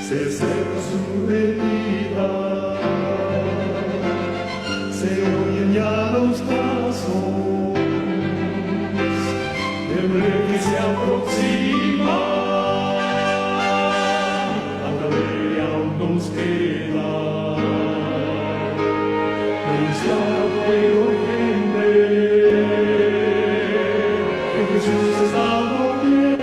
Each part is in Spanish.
se seca su herida, se oyen ya los pasos del rey que se aproxima, hasta ver aún nos queda anunciar fuego gente que Jesús está volviendo.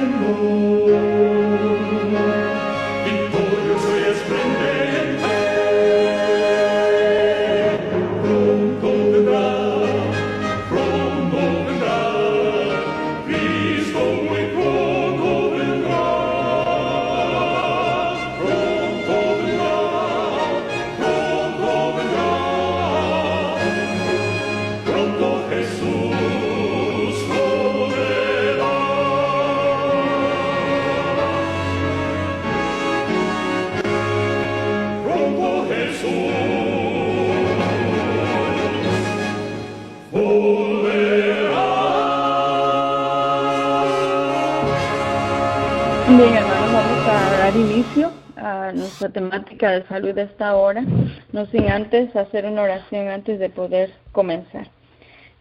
Bien, hermanos, vamos a dar inicio a nuestra temática de salud de esta hora, no sin antes hacer una oración antes de poder comenzar.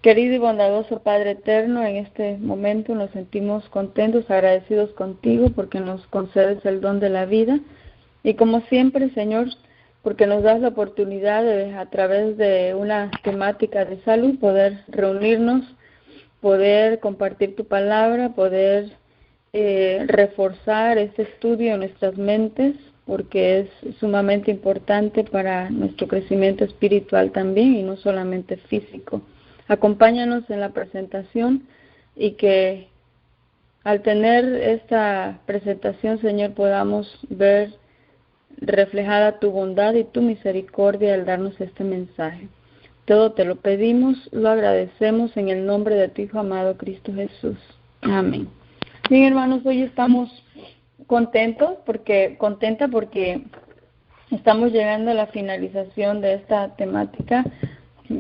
Querido y bondadoso Padre eterno, en este momento nos sentimos contentos, agradecidos contigo porque nos concedes el don de la vida y como siempre, Señor, porque nos das la oportunidad de, a través de una temática de salud, poder reunirnos, poder compartir tu palabra, poder reforzar este estudio en nuestras mentes, porque es sumamente importante para nuestro crecimiento espiritual también y no solamente físico. Acompáñanos en la presentación y que al tener esta presentación, Señor, podamos ver reflejada tu bondad y tu misericordia al darnos este mensaje. Todo te lo pedimos, lo agradecemos en el nombre de tu Hijo amado Cristo Jesús. Amén. Bien, hermanos, hoy estamos contenta porque estamos llegando a la finalización de esta temática.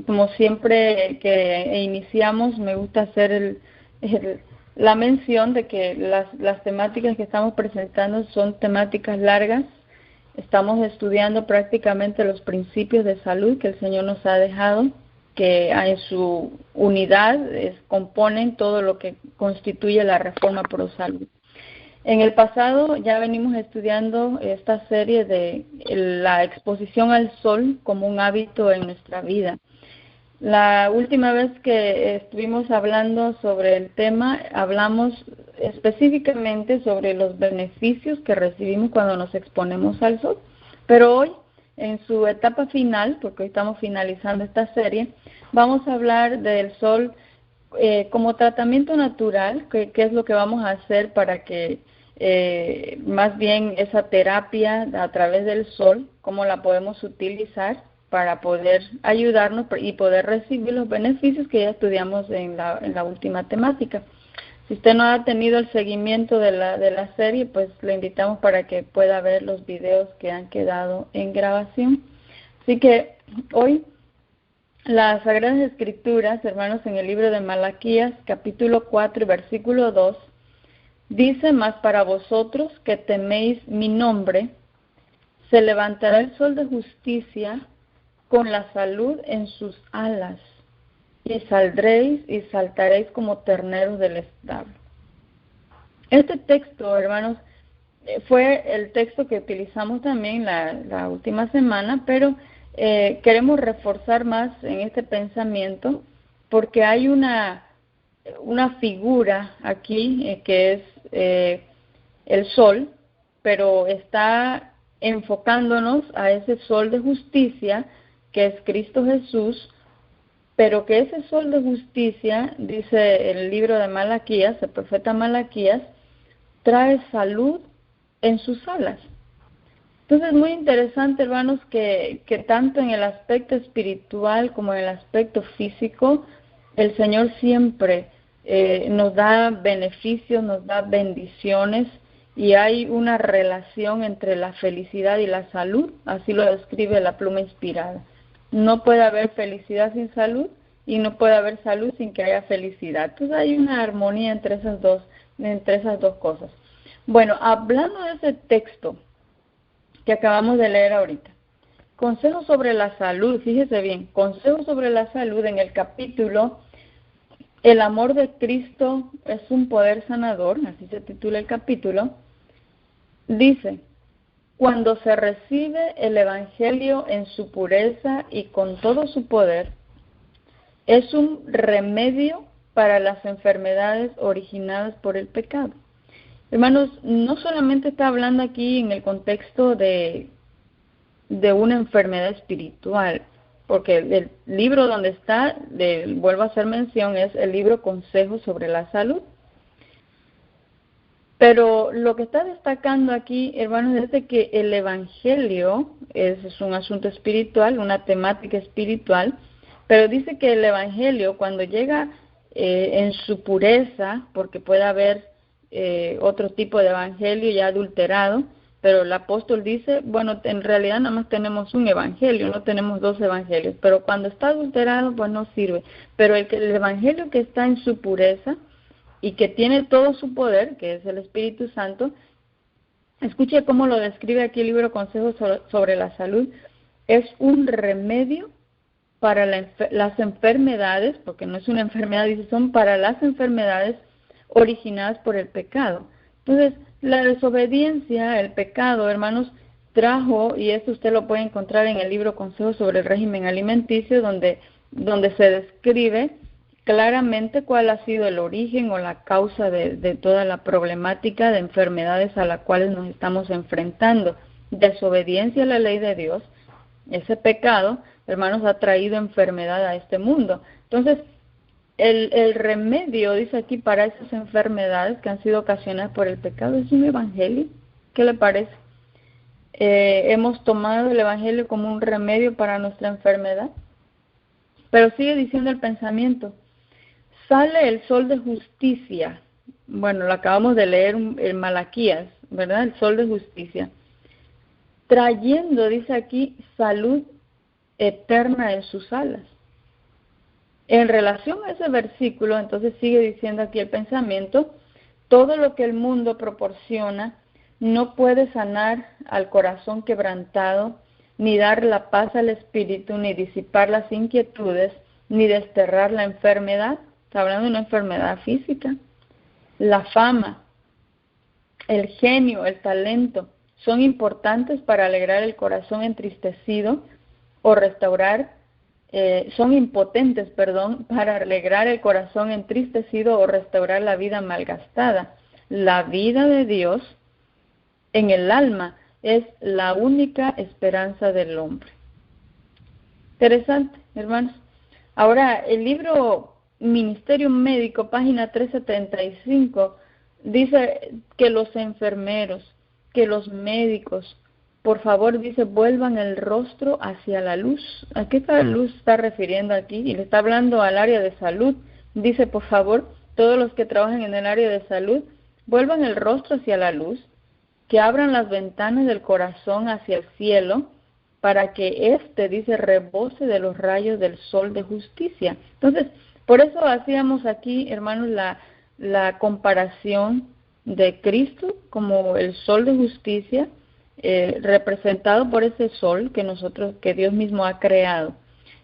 Como siempre que iniciamos, me gusta hacer la mención de que las temáticas que estamos presentando son temáticas largas. Estamos estudiando prácticamente los principios de salud que el Señor nos ha dejado, que en su unidad componen todo lo que constituye la Reforma Pro Salud. En el pasado ya venimos estudiando esta serie de la exposición al sol como un hábito en nuestra vida. La última vez que estuvimos hablando sobre el tema, hablamos específicamente sobre los beneficios que recibimos cuando nos exponemos al sol, pero hoy, en su etapa final, porque hoy estamos finalizando esta serie, vamos a hablar del sol como tratamiento natural, qué es lo que vamos a hacer para que más bien esa terapia a través del sol, cómo la podemos utilizar para poder ayudarnos y poder recibir los beneficios que ya estudiamos en la última temática. Si usted no ha tenido el seguimiento de la serie, pues le invitamos para que pueda ver los videos que han quedado en grabación. Así que hoy las Sagradas Escrituras, hermanos, en el libro de Malaquías, capítulo 4, versículo 2, dice: mas para vosotros que teméis mi nombre, se levantará el sol de justicia con la salud en sus alas, y saldréis y saltaréis como terneros del establo. Este texto, hermanos, fue el texto que utilizamos también la última semana, pero queremos reforzar más en este pensamiento porque hay una figura aquí que es el sol, pero está enfocándonos a ese sol de justicia que es Cristo Jesús, pero que ese sol de justicia, dice el libro de Malaquías, el profeta Malaquías, trae salud en sus alas. Entonces es muy interesante, hermanos, que tanto en el aspecto espiritual como en el aspecto físico, el Señor siempre nos da beneficios, nos da bendiciones, y hay una relación entre la felicidad y la salud, así lo describe la pluma inspirada. No puede haber felicidad sin salud y no puede haber salud sin que haya felicidad. Entonces hay una armonía entre esas dos cosas. Bueno, hablando de ese texto, que acabamos de leer ahorita. Consejos sobre la salud, fíjese bien, consejos sobre la salud en el capítulo El amor de Cristo es un poder sanador, así se titula el capítulo. Dice, cuando se recibe el Evangelio en su pureza y con todo su poder, es un remedio para las enfermedades originadas por el pecado. Hermanos, no solamente está hablando aquí en el contexto de una enfermedad espiritual, porque el libro donde está, vuelvo a hacer mención, es el libro Consejos sobre la Salud. Pero lo que está destacando aquí, hermanos, es de que el Evangelio es un asunto espiritual, una temática espiritual, pero dice que el Evangelio cuando llega en su pureza, porque puede haber otro tipo de Evangelio ya adulterado, pero el apóstol dice, bueno, en realidad nada más tenemos un evangelio, no tenemos dos evangelios, pero cuando está adulterado, pues no sirve. Pero el evangelio que está en su pureza y que tiene todo su poder, que es el Espíritu Santo, escuche cómo lo describe aquí el libro Consejos sobre la Salud, es un remedio para las enfermedades, porque no es una enfermedad, dice, son para las enfermedades originadas por el pecado. Entonces, la desobediencia, el pecado, hermanos, trajo, y esto usted lo puede encontrar en el libro Consejos sobre el régimen alimenticio, donde se describe claramente cuál ha sido el origen o la causa de toda la problemática de enfermedades a las cuales nos estamos enfrentando. Desobediencia a la ley de Dios, ese pecado, hermanos, ha traído enfermedad a este mundo. Entonces, el remedio, dice aquí, para esas enfermedades que han sido ocasionadas por el pecado es un evangelio. ¿Qué le parece? Hemos tomado el evangelio como un remedio para nuestra enfermedad. Pero sigue diciendo el pensamiento. Sale el sol de justicia. Bueno, lo acabamos de leer en Malaquías, ¿verdad? El sol de justicia. Trayendo, dice aquí, salud eterna en sus alas. En relación a ese versículo, entonces sigue diciendo aquí el pensamiento, todo lo que el mundo proporciona no puede sanar al corazón quebrantado, ni dar la paz al espíritu, ni disipar las inquietudes, ni desterrar la enfermedad. Está hablando de una enfermedad física. La fama, el genio, el talento, son importantes para alegrar el corazón entristecido o restaurar son impotentes, para alegrar el corazón entristecido o restaurar la vida malgastada. La vida de Dios en el alma es la única esperanza del hombre. Interesante, hermanos. Ahora, el libro Ministerio Médico, página 375, dice que los enfermeros, que los médicos, por favor, dice, vuelvan el rostro hacia la luz. ¿A qué luz está refiriendo aquí? Y le está hablando al área de salud. Dice, por favor, todos los que trabajan en el área de salud, vuelvan el rostro hacia la luz, que abran las ventanas del corazón hacia el cielo, para que dice, rebose de los rayos del sol de justicia. Entonces, por eso hacíamos aquí, hermanos, la comparación de Cristo como el sol de justicia, representado por ese sol que Dios mismo ha creado.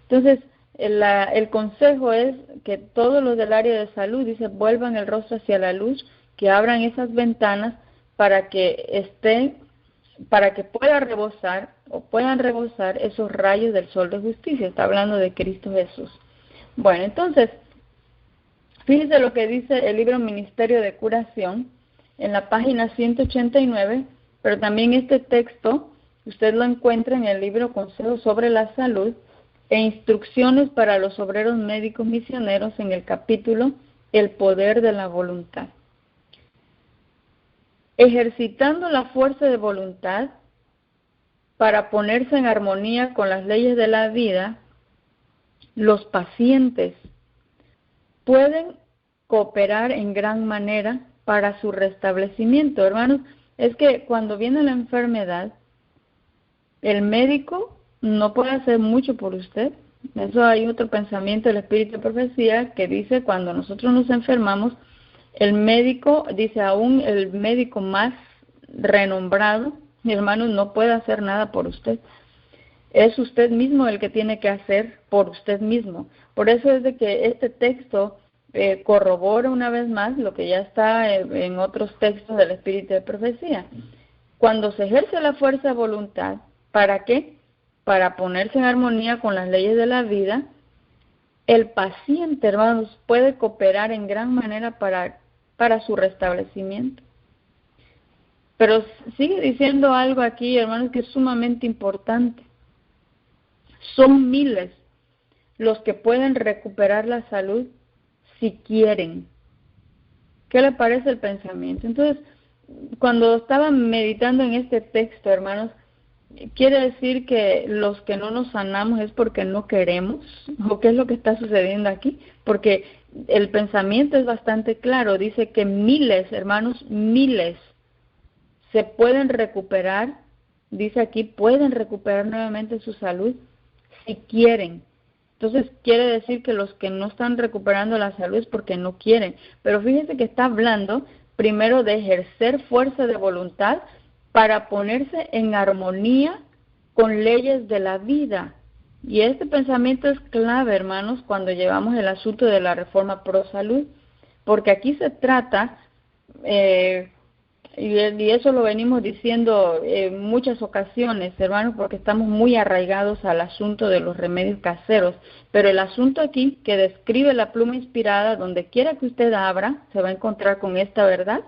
Entonces, el consejo es que todos los del área de salud, dice, vuelvan el rostro hacia la luz, que abran esas ventanas para que puedan rebosar esos rayos del sol de justicia. Está hablando de Cristo Jesús. Bueno, entonces, fíjese lo que dice el libro Ministerio de Curación en la página 189, pero también este texto usted lo encuentra en el libro Consejos sobre la Salud e Instrucciones para los Obreros Médicos Misioneros en el capítulo El Poder de la Voluntad. Ejercitando la fuerza de voluntad para ponerse en armonía con las leyes de la vida, los pacientes pueden cooperar en gran manera para su restablecimiento. Hermanos, es que cuando viene la enfermedad, el médico no puede hacer mucho por usted. Eso hay otro pensamiento del Espíritu de Profecía que dice, cuando nosotros nos enfermamos, el médico, dice, aún el médico más renombrado, Mi hermano no puede hacer nada por usted. Es usted mismo el que tiene que hacer por usted mismo. Por eso es de que este texto corrobora una vez más lo que ya está en otros textos del Espíritu de Profecía. Cuando se ejerce la fuerza de voluntad, ¿para qué? Para ponerse en armonía con las leyes de la vida, el paciente, hermanos, puede cooperar en gran manera para su restablecimiento. Pero sigue diciendo algo aquí, hermanos, que es sumamente importante. Son miles los que pueden recuperar la salud si quieren. ¿Qué le parece el pensamiento? Entonces, cuando estaba meditando en este texto, hermanos, ¿quiere decir que los que no nos sanamos es porque no queremos? ¿O qué es lo que está sucediendo aquí? Porque el pensamiento es bastante claro. Dice que miles, hermanos, miles se pueden recuperar. Dice aquí, pueden recuperar nuevamente su salud si quieren. Entonces, quiere decir que los que no están recuperando la salud es porque no quieren. Pero fíjense que está hablando primero de ejercer fuerza de voluntad para ponerse en armonía con leyes de la vida. Y este pensamiento es clave, hermanos, cuando llevamos el asunto de la reforma pro salud, porque aquí se trata, y eso lo venimos diciendo en muchas ocasiones, hermanos, porque estamos muy arraigados al asunto de los remedios caseros, pero el asunto aquí que describe la pluma inspirada, donde quiera que usted abra, se va a encontrar con esta verdad,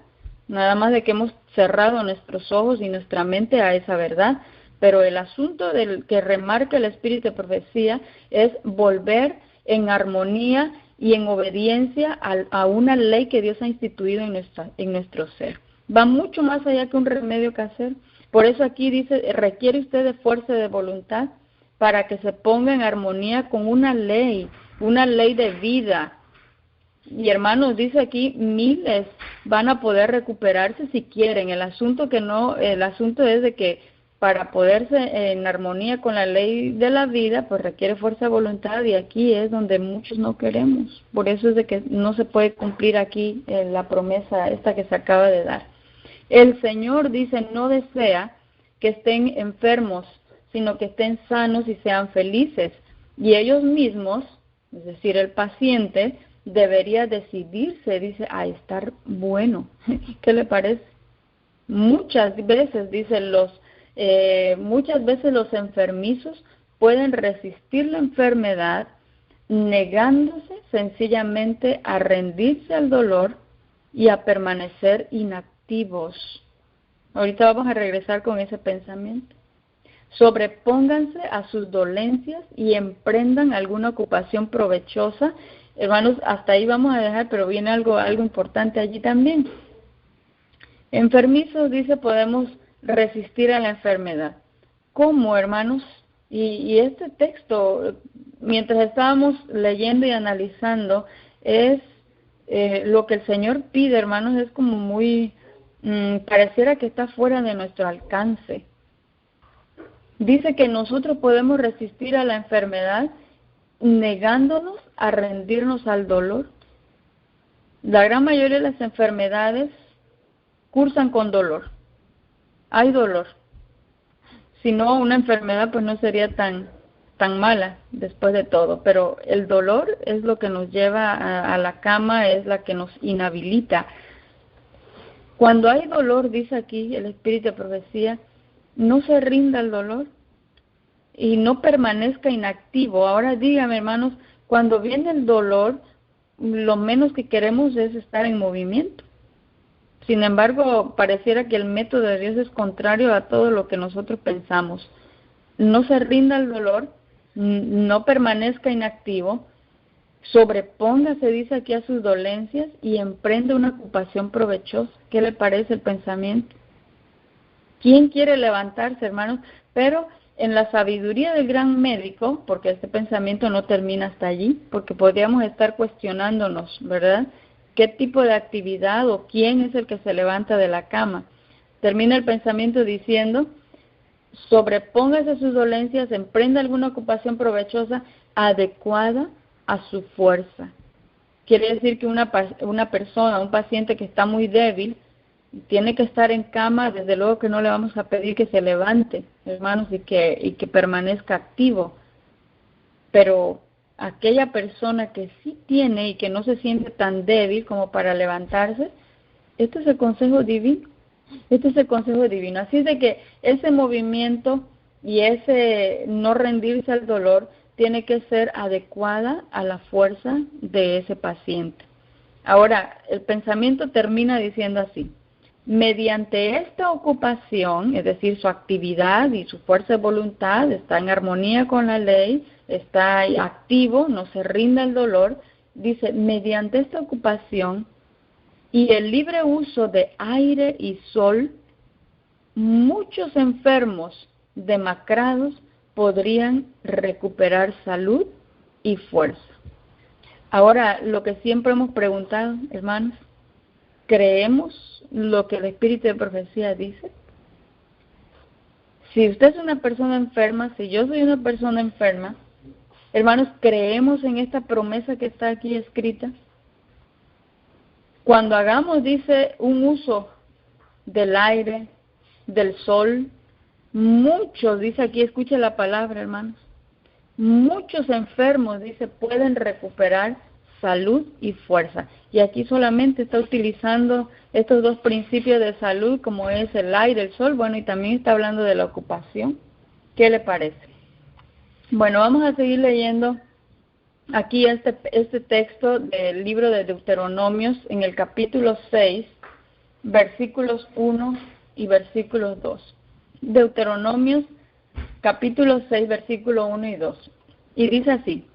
nada más de que hemos cerrado nuestros ojos y nuestra mente a esa verdad, pero el asunto del que remarca el Espíritu de Profecía es volver en armonía y en obediencia a una ley que Dios ha instituido en nuestro ser. Va mucho más allá que un remedio casero. Por eso aquí dice, requiere usted de fuerza de voluntad para que se ponga en armonía con una ley de vida. Y hermanos, dice aquí, miles van a poder recuperarse si quieren. El asunto es de que para poderse en armonía con la ley de la vida, pues requiere fuerza de voluntad, y aquí es donde muchos no queremos. Por eso es de que no se puede cumplir aquí la promesa esta que se acaba de dar. El Señor, dice, no desea que estén enfermos, sino que estén sanos y sean felices. Y ellos mismos, es decir, el paciente, debería decidirse, dice, a estar bueno. ¿Qué le parece? Muchas veces, dice, muchas veces los enfermizos pueden resistir la enfermedad negándose sencillamente a rendirse al dolor y a permanecer inactivos. Ahorita vamos a regresar con ese pensamiento. Sobrepónganse a sus dolencias y emprendan alguna ocupación provechosa. Hermanos, hasta ahí vamos a dejar, pero viene algo importante allí también. Enfermizos, dice, podemos resistir a la enfermedad. ¿Cómo, hermanos? Y este texto, mientras estábamos leyendo y analizando, es lo que el Señor pide, hermanos, es como muy, pareciera que está fuera de nuestro alcance. Dice que nosotros podemos resistir a la enfermedad negándonos a rendirnos al dolor. La gran mayoría de las enfermedades cursan con dolor. Hay dolor. Si no, una enfermedad pues no sería tan mala después de todo. Pero el dolor es lo que nos lleva a la cama, es la que nos inhabilita. Cuando hay dolor, dice aquí el Espíritu de Profecía, no se rinda al dolor y no permanezca inactivo. Ahora dígame, hermanos, cuando viene el dolor, lo menos que queremos es estar en movimiento. Sin embargo, pareciera que el método de Dios es contrario a todo lo que nosotros pensamos. No se rinda al dolor, no permanezca inactivo, sobrepóngase, dice aquí, a sus dolencias y emprende una ocupación provechosa. ¿Qué le parece el pensamiento? ¿Quién quiere levantarse, hermanos? Pero en la sabiduría del gran médico, porque este pensamiento no termina hasta allí, porque podríamos estar cuestionándonos, ¿verdad?, ¿qué tipo de actividad o quién es el que se levanta de la cama? Termina el pensamiento diciendo, sobrepóngase a sus dolencias, emprenda alguna ocupación provechosa adecuada a su fuerza. Quiere decir que una persona, un paciente que está muy débil, tiene que estar en cama, desde luego que no le vamos a pedir que se levante, hermanos, y que permanezca activo. Pero aquella persona que sí tiene y que no se siente tan débil como para levantarse, este es el consejo divino. Este es el consejo divino. Así es de que ese movimiento y ese no rendirse al dolor tiene que ser adecuada a la fuerza de ese paciente. Ahora, el pensamiento termina diciendo así: mediante esta ocupación, es decir, su actividad y su fuerza de voluntad está en armonía con la ley, está activo, no se rinde al dolor, dice, mediante esta ocupación y el libre uso de aire y sol, muchos enfermos demacrados podrían recuperar salud y fuerza. Ahora, lo que siempre hemos preguntado, hermanos, ¿creemos lo que el Espíritu de Profecía dice? Si usted es una persona enferma, si yo soy una persona enferma, hermanos, ¿creemos en esta promesa que está aquí escrita? Cuando hagamos, dice, un uso del aire, del sol, muchos, dice aquí, escuche la palabra, hermanos, muchos enfermos, dice, pueden recuperar salud y fuerza. Y aquí solamente está utilizando estos dos principios de salud, como es el aire, el sol, bueno, y también está hablando de la ocupación. ¿Qué le parece? Bueno, vamos a seguir leyendo aquí este texto del libro de Deuteronomios en el capítulo 6, versículos 1 y versículos 2. Deuteronomios capítulo 6, versículo 1 y 2. Y dice así: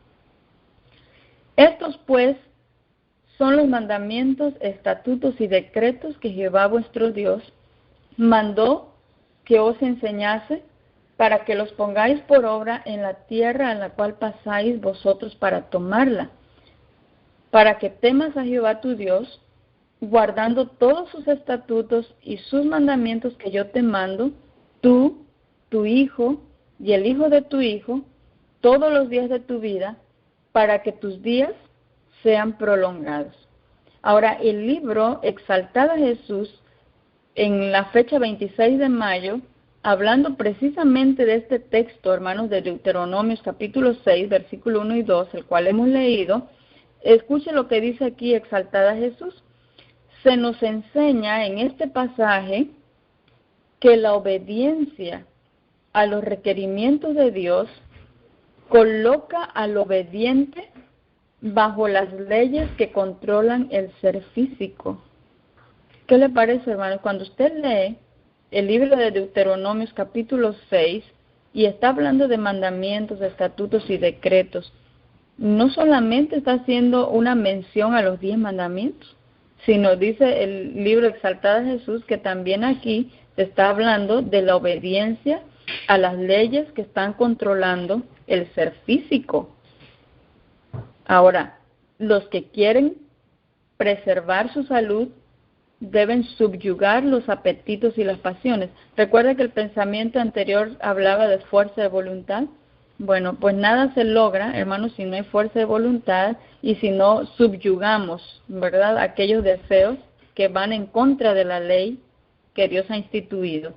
estos pues son los mandamientos, estatutos y decretos que Jehová vuestro Dios mandó que os enseñase, para que los pongáis por obra en la tierra a la cual pasáis vosotros para tomarla, para que temas a Jehová tu Dios, guardando todos sus estatutos y sus mandamientos que yo te mando, tú, tu hijo y el hijo de tu hijo, todos los días de tu vida, para que tus días sean prolongados. Ahora, el libro Exaltad a Jesús, en la fecha 26 de mayo, hablando precisamente de este texto, hermanos, de Deuteronomios capítulo 6, versículo 1 y 2, el cual hemos leído, escuche lo que dice aquí Exaltad a Jesús. Se nos enseña en este pasaje que la obediencia a los requerimientos de Dios coloca al obediente bajo las leyes que controlan el ser físico. ¿Qué le parece, hermano? Cuando usted lee el libro de Deuteronomios capítulo 6 y está hablando de mandamientos, de estatutos y decretos, no solamente está haciendo una mención a los 10 mandamientos, sino dice el libro Exaltado a Jesús que también aquí se está hablando de la obediencia a las leyes que están controlando el ser físico. Ahora, los que quieren preservar su salud deben subyugar los apetitos y las pasiones. Recuerda que el pensamiento anterior hablaba de fuerza de voluntad. Bueno, pues nada se logra, hermanos, si no hay fuerza de voluntad y si no subyugamos, ¿verdad?, aquellos deseos que van en contra de la ley que Dios ha instituido.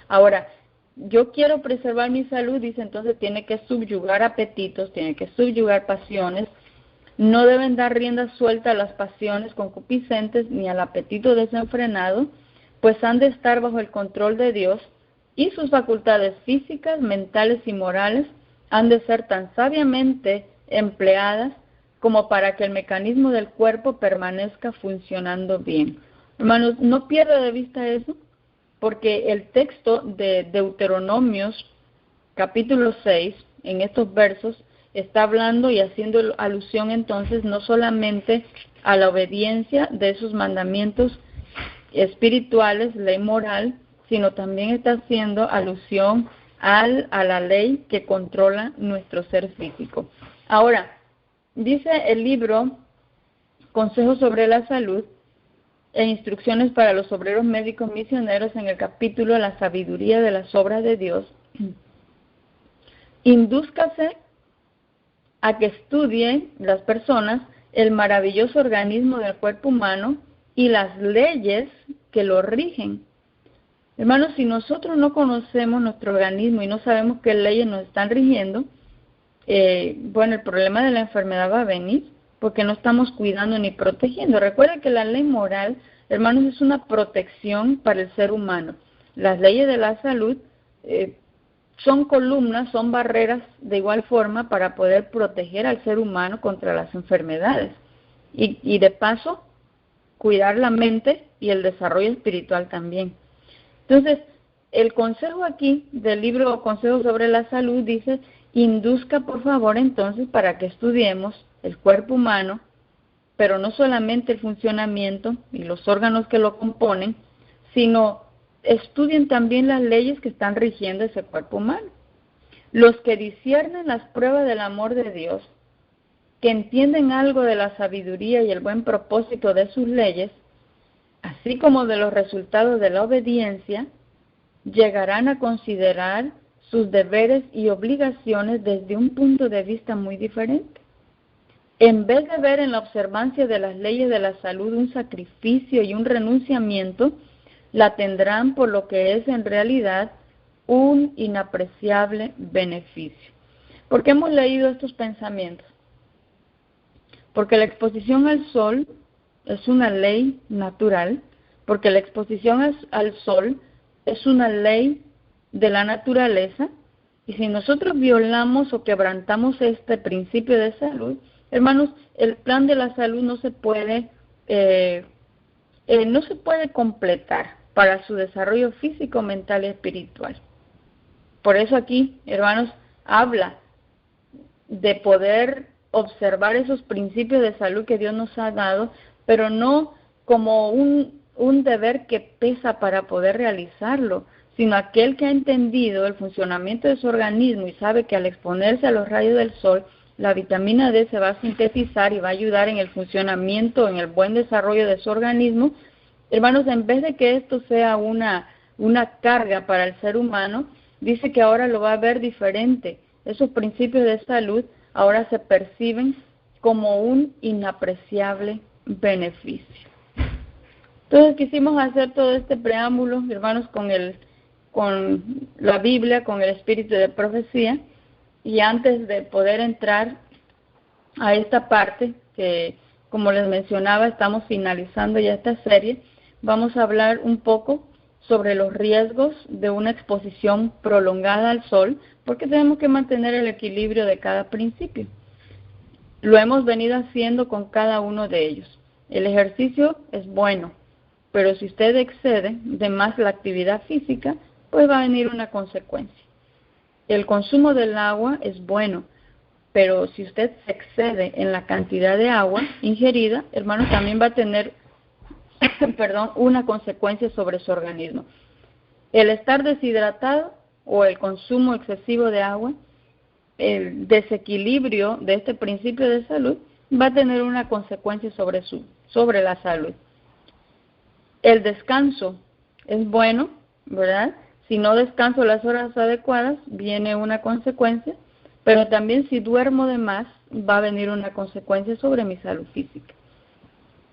Ahora, yo quiero preservar mi salud, dice, entonces tiene que subyugar apetitos, tiene que subyugar pasiones. No deben dar rienda suelta a las pasiones concupiscentes ni al apetito desenfrenado, pues han de estar bajo el control de Dios, y sus facultades físicas, mentales y morales han de ser tan sabiamente empleadas como para que el mecanismo del cuerpo permanezca funcionando bien. Hermanos, no pierda de vista eso, porque el texto de Deuteronomios capítulo 6, en estos versos, está hablando y haciendo alusión entonces no solamente a la obediencia de esos mandamientos espirituales, ley moral, sino también está haciendo alusión a la ley que controla nuestro ser físico. Ahora, dice el libro Consejos sobre la Salud e Instrucciones para los Obreros Médicos Misioneros en el capítulo La Sabiduría de las Obras de Dios, indúzcase a que estudien las personas el maravilloso organismo del cuerpo humano y las leyes que lo rigen. Hermanos, si nosotros no conocemos nuestro organismo y no sabemos qué leyes nos están rigiendo, bueno, el problema de la enfermedad va a venir porque no estamos cuidando ni protegiendo. Recuerden que la ley moral, hermanos, es una protección para el ser humano. Las leyes de la salud son columnas, son barreras de igual forma para poder proteger al ser humano contra las enfermedades. Y de paso, cuidar la mente y el desarrollo espiritual también. Entonces, el consejo aquí del libro Consejos sobre la Salud dice, induzca por favor entonces para que estudiemos el cuerpo humano, pero no solamente el funcionamiento y los órganos que lo componen, sino estudien también las leyes que están rigiendo ese cuerpo humano. Los que disciernen las pruebas del amor de Dios, que entienden algo de la sabiduría y el buen propósito de sus leyes, así como de los resultados de la obediencia, llegarán a considerar sus deberes y obligaciones desde un punto de vista muy diferente. En vez de ver en la observancia de las leyes de la salud un sacrificio y un renunciamiento, la tendrán por lo que es en realidad un inapreciable beneficio. ¿Por qué hemos leído estos pensamientos? Porque la exposición al sol es una ley natural, porque la exposición al sol es una ley de la naturaleza, y si nosotros violamos o quebrantamos este principio de salud, hermanos, el plan de la salud no se puede completar para su desarrollo físico, mental y espiritual. Por eso aquí, hermanos, habla de poder observar esos principios de salud que Dios nos ha dado, pero no como un deber que pesa para poder realizarlo, sino aquel que ha entendido el funcionamiento de su organismo y sabe que al exponerse a los rayos del sol, la vitamina D se va a sintetizar y va a ayudar en el funcionamiento, en el buen desarrollo de su organismo. Hermanos, en vez de que esto sea una carga para el ser humano, dice que ahora lo va a ver diferente. Esos principios de salud ahora se perciben como un inapreciable beneficio. Entonces quisimos hacer todo este preámbulo, hermanos, con la Biblia, con el espíritu de profecía, y antes de poder entrar a esta parte, que como les mencionaba, estamos finalizando ya esta serie, vamos a hablar un poco sobre los riesgos de una exposición prolongada al sol, porque tenemos que mantener el equilibrio de cada principio. Lo hemos venido haciendo con cada uno de ellos. El ejercicio es bueno, pero si usted excede de más la actividad física, pues va a venir una consecuencia. El consumo del agua es bueno, pero si usted se excede en la cantidad de agua ingerida, hermano, también va a tener una consecuencia sobre su organismo. El estar deshidratado o el consumo excesivo de agua, el desequilibrio de este principio de salud va a tener una consecuencia sobre la salud. El descanso es bueno, ¿verdad? Si no descanso las horas adecuadas, viene una consecuencia, pero también si duermo de más, va a venir una consecuencia sobre mi salud física.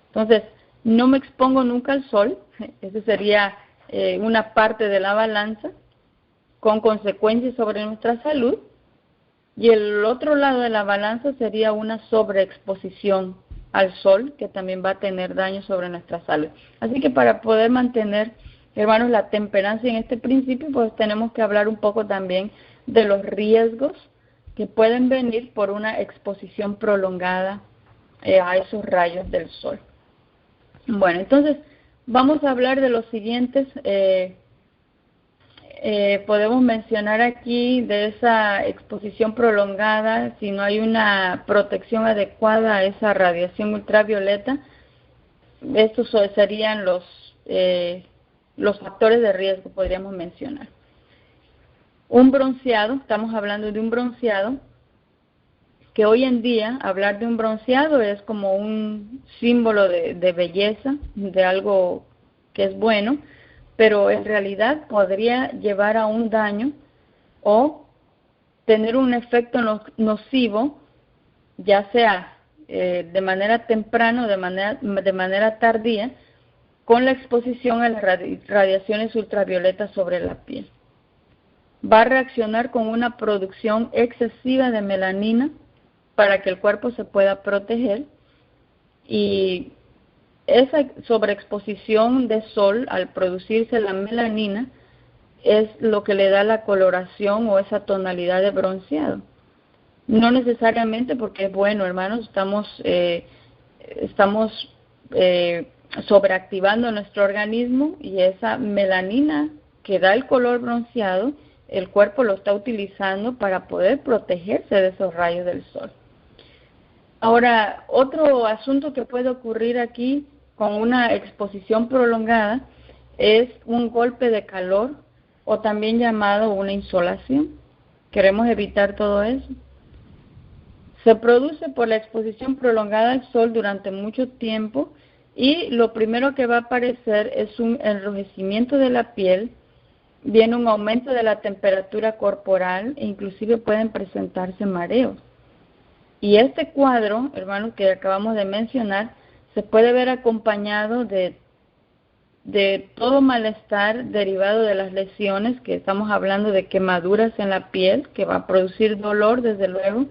Entonces, no me expongo nunca al sol, esa sería una parte de la balanza, con consecuencias sobre nuestra salud, y el otro lado de la balanza sería una sobreexposición al sol, que también va a tener daño sobre nuestra salud. Así que para poder mantener, hermanos, la temperancia en este principio, pues tenemos que hablar un poco también de los riesgos que pueden venir por una exposición prolongada a esos rayos del sol. Bueno, entonces vamos a hablar de los siguientes. Podemos mencionar aquí de esa exposición prolongada, si no hay una protección adecuada a esa radiación ultravioleta. Estos serían los factores de riesgo, podríamos mencionar. Un bronceado, estamos hablando de un bronceado, que hoy en día hablar de un bronceado es como un símbolo de belleza, de algo que es bueno, pero en realidad podría llevar a un daño o tener un efecto nocivo, ya sea de manera temprana o de manera tardía, con la exposición a las radiaciones ultravioletas sobre la piel. Va a reaccionar con una producción excesiva de melanina para que el cuerpo se pueda proteger, y esa sobreexposición de sol al producirse la melanina es lo que le da la coloración o esa tonalidad de bronceado. No necesariamente porque es bueno, hermanos, estamos sobreactivando nuestro organismo, y esa melanina que da el color bronceado, el cuerpo lo está utilizando para poder protegerse de esos rayos del sol. Ahora, otro asunto que puede ocurrir aquí con una exposición prolongada es un golpe de calor, o también llamado una insolación. Queremos evitar todo eso. Se produce por la exposición prolongada al sol durante mucho tiempo, y lo primero que va a aparecer es un enrojecimiento de la piel, viene un aumento de la temperatura corporal e inclusive pueden presentarse mareos. Y este cuadro, hermanos, que acabamos de mencionar, se puede ver acompañado de todo malestar derivado de las lesiones, que estamos hablando de quemaduras en la piel, que va a producir dolor desde luego,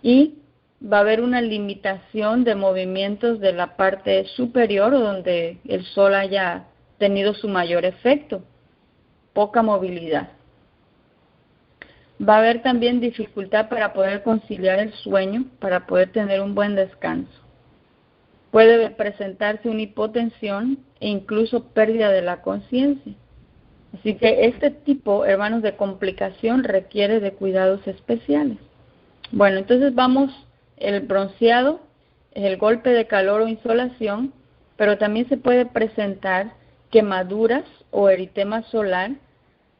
y va a haber una limitación de movimientos de la parte superior, donde el sol haya tenido su mayor efecto, poca movilidad. Va a haber también dificultad para poder conciliar el sueño, para poder tener un buen descanso. Puede presentarse una hipotensión e incluso pérdida de la conciencia. Así que este tipo, hermanos, de complicación requiere de cuidados especiales. Bueno, entonces vamos, el bronceado, el golpe de calor o insolación, pero también se puede presentar quemaduras o eritema solar,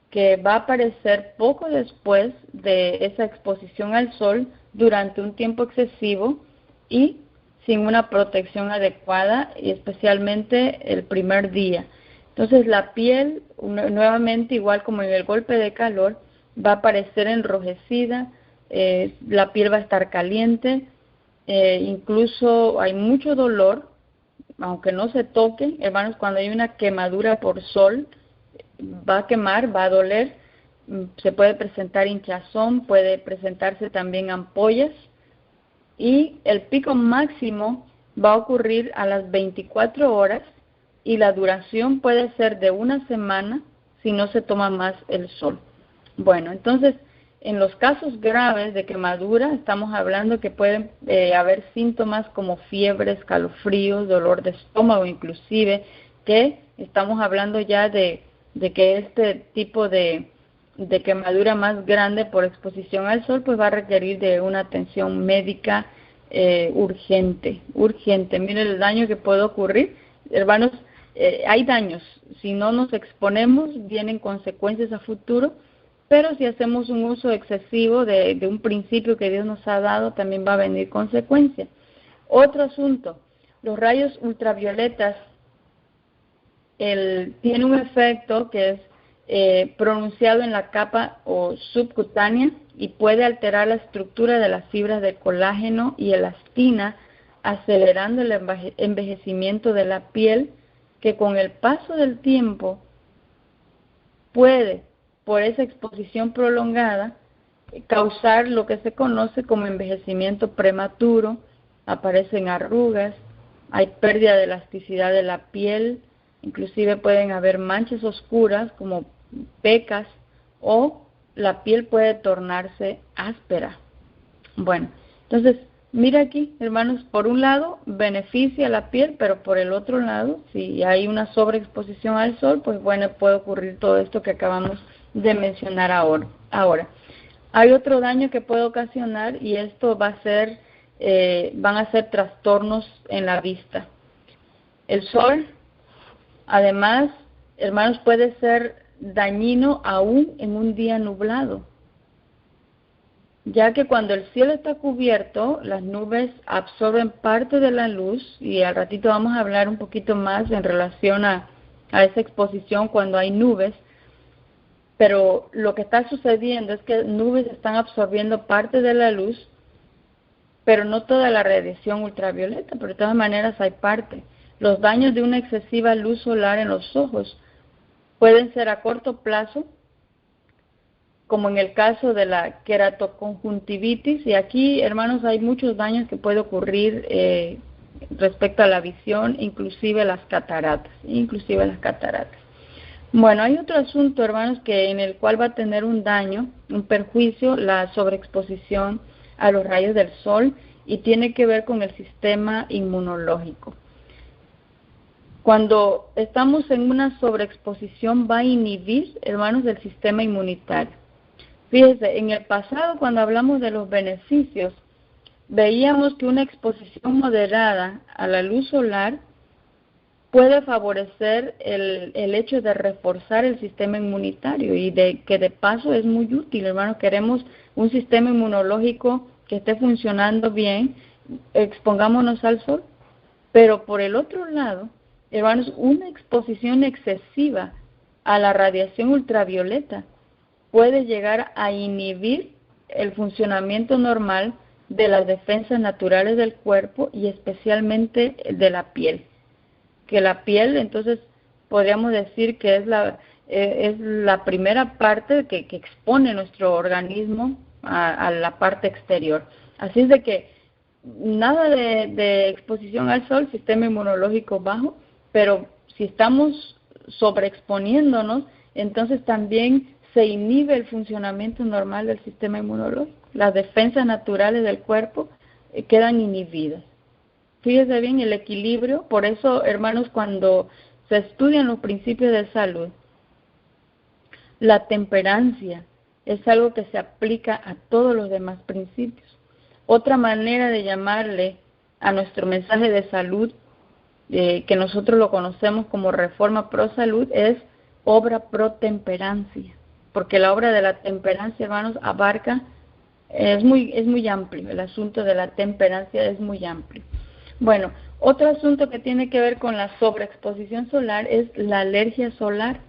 que va a aparecer poco después de esa exposición al sol durante un tiempo excesivo y sin una protección adecuada, y especialmente el primer día. Entonces la piel, nuevamente, igual como en el golpe de calor, va a aparecer enrojecida, la piel va a estar caliente, incluso hay mucho dolor, aunque no se toque, hermanos. Cuando hay una quemadura por sol, va a quemar, va a doler, se puede presentar hinchazón, puede presentarse también ampollas, y el pico máximo va a ocurrir a las 24 horas, y la duración puede ser de una semana si no se toma más el sol. Bueno, entonces, en los casos graves de quemadura, estamos hablando que pueden haber síntomas como fiebre, escalofríos, dolor de estómago inclusive, que estamos hablando ya de que este tipo de quemadura más grande por exposición al sol pues va a requerir de una atención médica urgente. Miren el daño que puede ocurrir, hermanos. Hay daños, si no nos exponemos vienen consecuencias a futuro, pero si hacemos un uso excesivo de un principio que Dios nos ha dado, también va a venir consecuencia. Otro asunto, los rayos ultravioletas tiene un efecto que es pronunciado en la capa o subcutánea, y puede alterar la estructura de las fibras de colágeno y elastina, acelerando el envejecimiento de la piel, que con el paso del tiempo puede, por esa exposición prolongada, causar lo que se conoce como envejecimiento prematuro. Aparecen arrugas, hay pérdida de elasticidad de la piel, inclusive pueden haber manchas oscuras como pecas, o la piel puede tornarse áspera. Bueno, entonces, mira aquí, hermanos, por un lado beneficia la piel, pero por el otro lado, si hay una sobreexposición al sol, pues bueno, puede ocurrir todo esto que acabamos de mencionar ahora. Hay otro daño que puede ocasionar, y esto va a ser, van a ser trastornos en la vista. El sol, además, hermanos, puede ser dañino aún en un día nublado, ya que cuando el cielo está cubierto, las nubes absorben parte de la luz, y al ratito vamos a hablar un poquito más en relación a esa exposición cuando hay nubes. Pero lo que está sucediendo es que nubes están absorbiendo parte de la luz, pero no toda la radiación ultravioleta, pero de todas maneras hay parte. Los daños de una excesiva luz solar en los ojos pueden ser a corto plazo, como en el caso de la queratoconjuntivitis, y aquí, hermanos, hay muchos daños que puede ocurrir respecto a la visión, inclusive las cataratas. Bueno, hay otro asunto, hermanos, en el cual va a tener un daño, un perjuicio, la sobreexposición a los rayos del sol, y tiene que ver con el sistema inmunológico. Cuando estamos en una sobreexposición va a inhibir, hermanos, el sistema inmunitario. Fíjense, en el pasado, cuando hablamos de los beneficios, veíamos que una exposición moderada a la luz solar puede favorecer el hecho de reforzar el sistema inmunitario y que de paso es muy útil, hermanos. Queremos un sistema inmunológico que esté funcionando bien, expongámonos al sol. Pero por el otro lado, hermanos, una exposición excesiva a la radiación ultravioleta puede llegar a inhibir el funcionamiento normal de las defensas naturales del cuerpo y especialmente de la piel. Que la piel, entonces, podríamos decir que es la primera parte que expone nuestro organismo a la parte exterior. Así es de que nada de exposición al sol, sistema inmunológico bajo, pero si estamos sobreexponiéndonos, entonces también se inhibe el funcionamiento normal del sistema inmunológico. Las defensas naturales del cuerpo quedan inhibidas. Fíjese bien el equilibrio. Por eso, hermanos, cuando se estudian los principios de salud, la temperancia es algo que se aplica a todos los demás principios. Otra manera de llamarle a nuestro mensaje de salud, que nosotros lo conocemos como Reforma Pro Salud, es obra pro temperancia, porque la obra de la temperancia, hermanos, abarca, es muy amplio, el asunto de la temperancia es muy amplio. Bueno, otro asunto que tiene que ver con la sobreexposición solar es la alergia solar.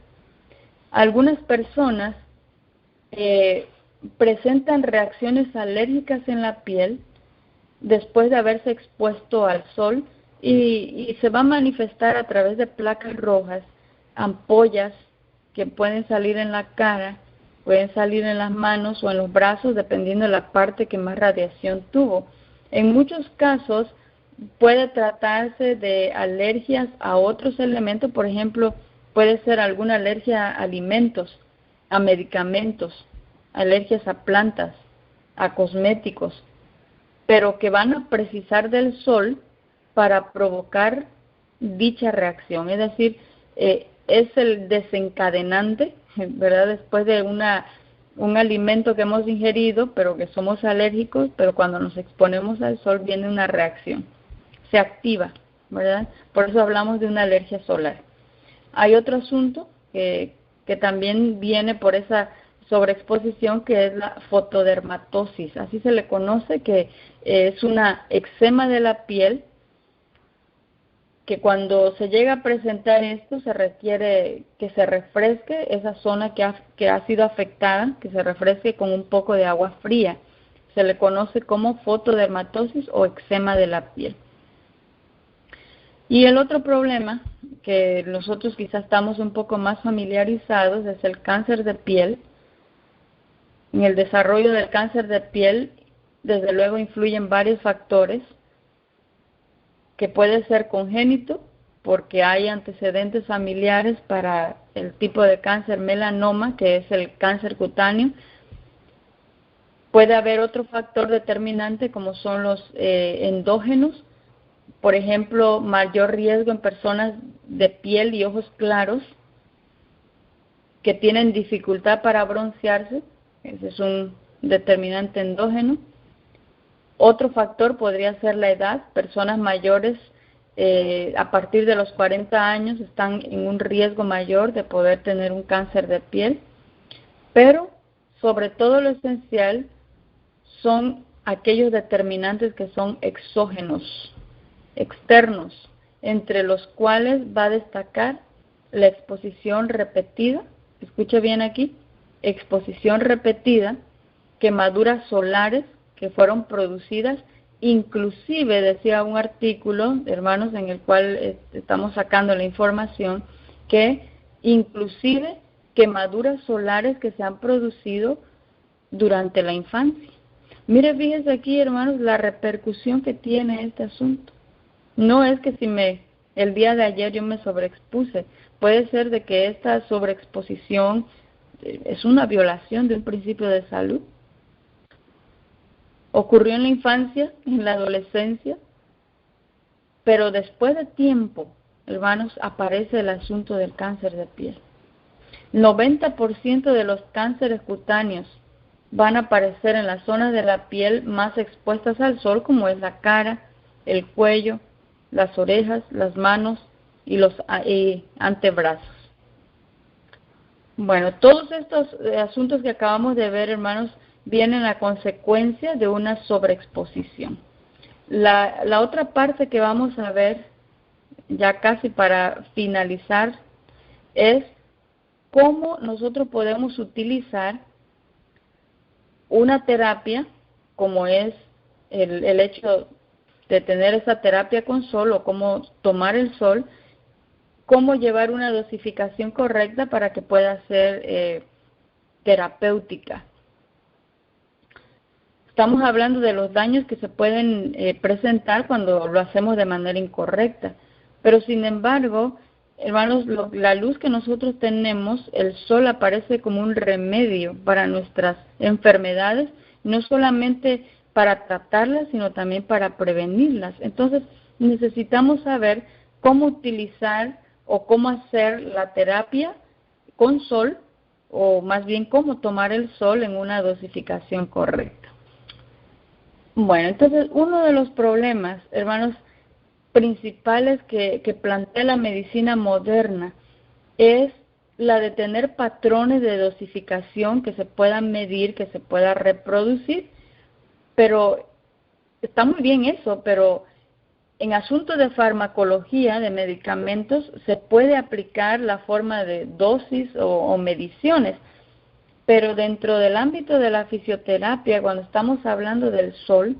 Algunas personas presentan reacciones alérgicas en la piel después de haberse expuesto al sol y se va a manifestar a través de placas rojas, ampollas que pueden salir en la cara, pueden salir en las manos o en los brazos, dependiendo de la parte que más radiación tuvo. En muchos casos puede tratarse de alergias a otros elementos, por ejemplo, puede ser alguna alergia a alimentos, a medicamentos, alergias a plantas, a cosméticos, pero que van a precisar del sol para provocar dicha reacción. Es decir, es el desencadenante, ¿verdad? Después de un alimento que hemos ingerido, pero que somos alérgicos, pero cuando nos exponemos al sol viene una reacción, se activa, ¿verdad? Por eso hablamos de una alergia solar. Hay otro asunto que también viene por esa sobreexposición, que es la fotodermatosis, así se le conoce, que es una eczema de la piel, que cuando se llega a presentar esto se requiere que se refresque esa zona que ha sido afectada, que se refresque con un poco de agua fría. Se le conoce como fotodermatosis o eczema de la piel. Y el otro problema que nosotros quizás estamos un poco más familiarizados es el cáncer de piel. En el desarrollo del cáncer de piel, desde luego, influyen varios factores, que puede ser congénito, porque hay antecedentes familiares para el tipo de cáncer melanoma, que es el cáncer cutáneo. Puede haber otro factor determinante, como son los endógenos, por ejemplo, mayor riesgo en personas de piel y ojos claros, que tienen dificultad para broncearse. Ese es un determinante endógeno. Otro factor podría ser la edad. Personas mayores a partir de los 40 años están en un riesgo mayor de poder tener un cáncer de piel. Pero sobre todo lo esencial son aquellos determinantes que son exógenos, externos, entre los cuales va a destacar la exposición repetida. Escuche bien aquí, exposición repetida, quemaduras solares que fueron producidas inclusive decía un artículo, hermanos, en el cual estamos sacando la información, que inclusive quemaduras solares que se han producido durante la infancia. Mire, fíjese aquí, hermanos, la repercusión que tiene este asunto. No es que el día de ayer yo me sobreexpuse, puede ser de que esta sobreexposición es una violación de un principio de salud. Ocurrió en la infancia, en la adolescencia, pero después de tiempo, hermanos, aparece el asunto del cáncer de piel. 90% de los cánceres cutáneos van a aparecer en las zonas de la piel más expuestas al sol, como es la cara, el cuello, las orejas, las manos y los antebrazos. Bueno, todos estos asuntos que acabamos de ver, hermanos, vienen a consecuencia de una sobreexposición. La otra parte que vamos a ver, ya casi para finalizar, es cómo nosotros podemos utilizar una terapia, como es el hecho de tener esa terapia con sol o cómo tomar el sol, cómo llevar una dosificación correcta para que pueda ser terapéutica. Estamos hablando de los daños que se pueden presentar cuando lo hacemos de manera incorrecta. Pero sin embargo, hermanos, la luz que nosotros tenemos, el sol aparece como un remedio para nuestras enfermedades, no solamente para tratarlas, sino también para prevenirlas. Entonces, necesitamos saber cómo utilizar o cómo hacer la terapia con sol, o más bien cómo tomar el sol en una dosificación correcta. Bueno, entonces uno de los problemas, hermanos, principales que plantea la medicina moderna es la de tener patrones de dosificación que se puedan medir, que se pueda reproducir, pero está muy bien eso, pero en asuntos de farmacología, de medicamentos, se puede aplicar la forma de dosis o mediciones. Pero dentro del ámbito de la fisioterapia, cuando estamos hablando del sol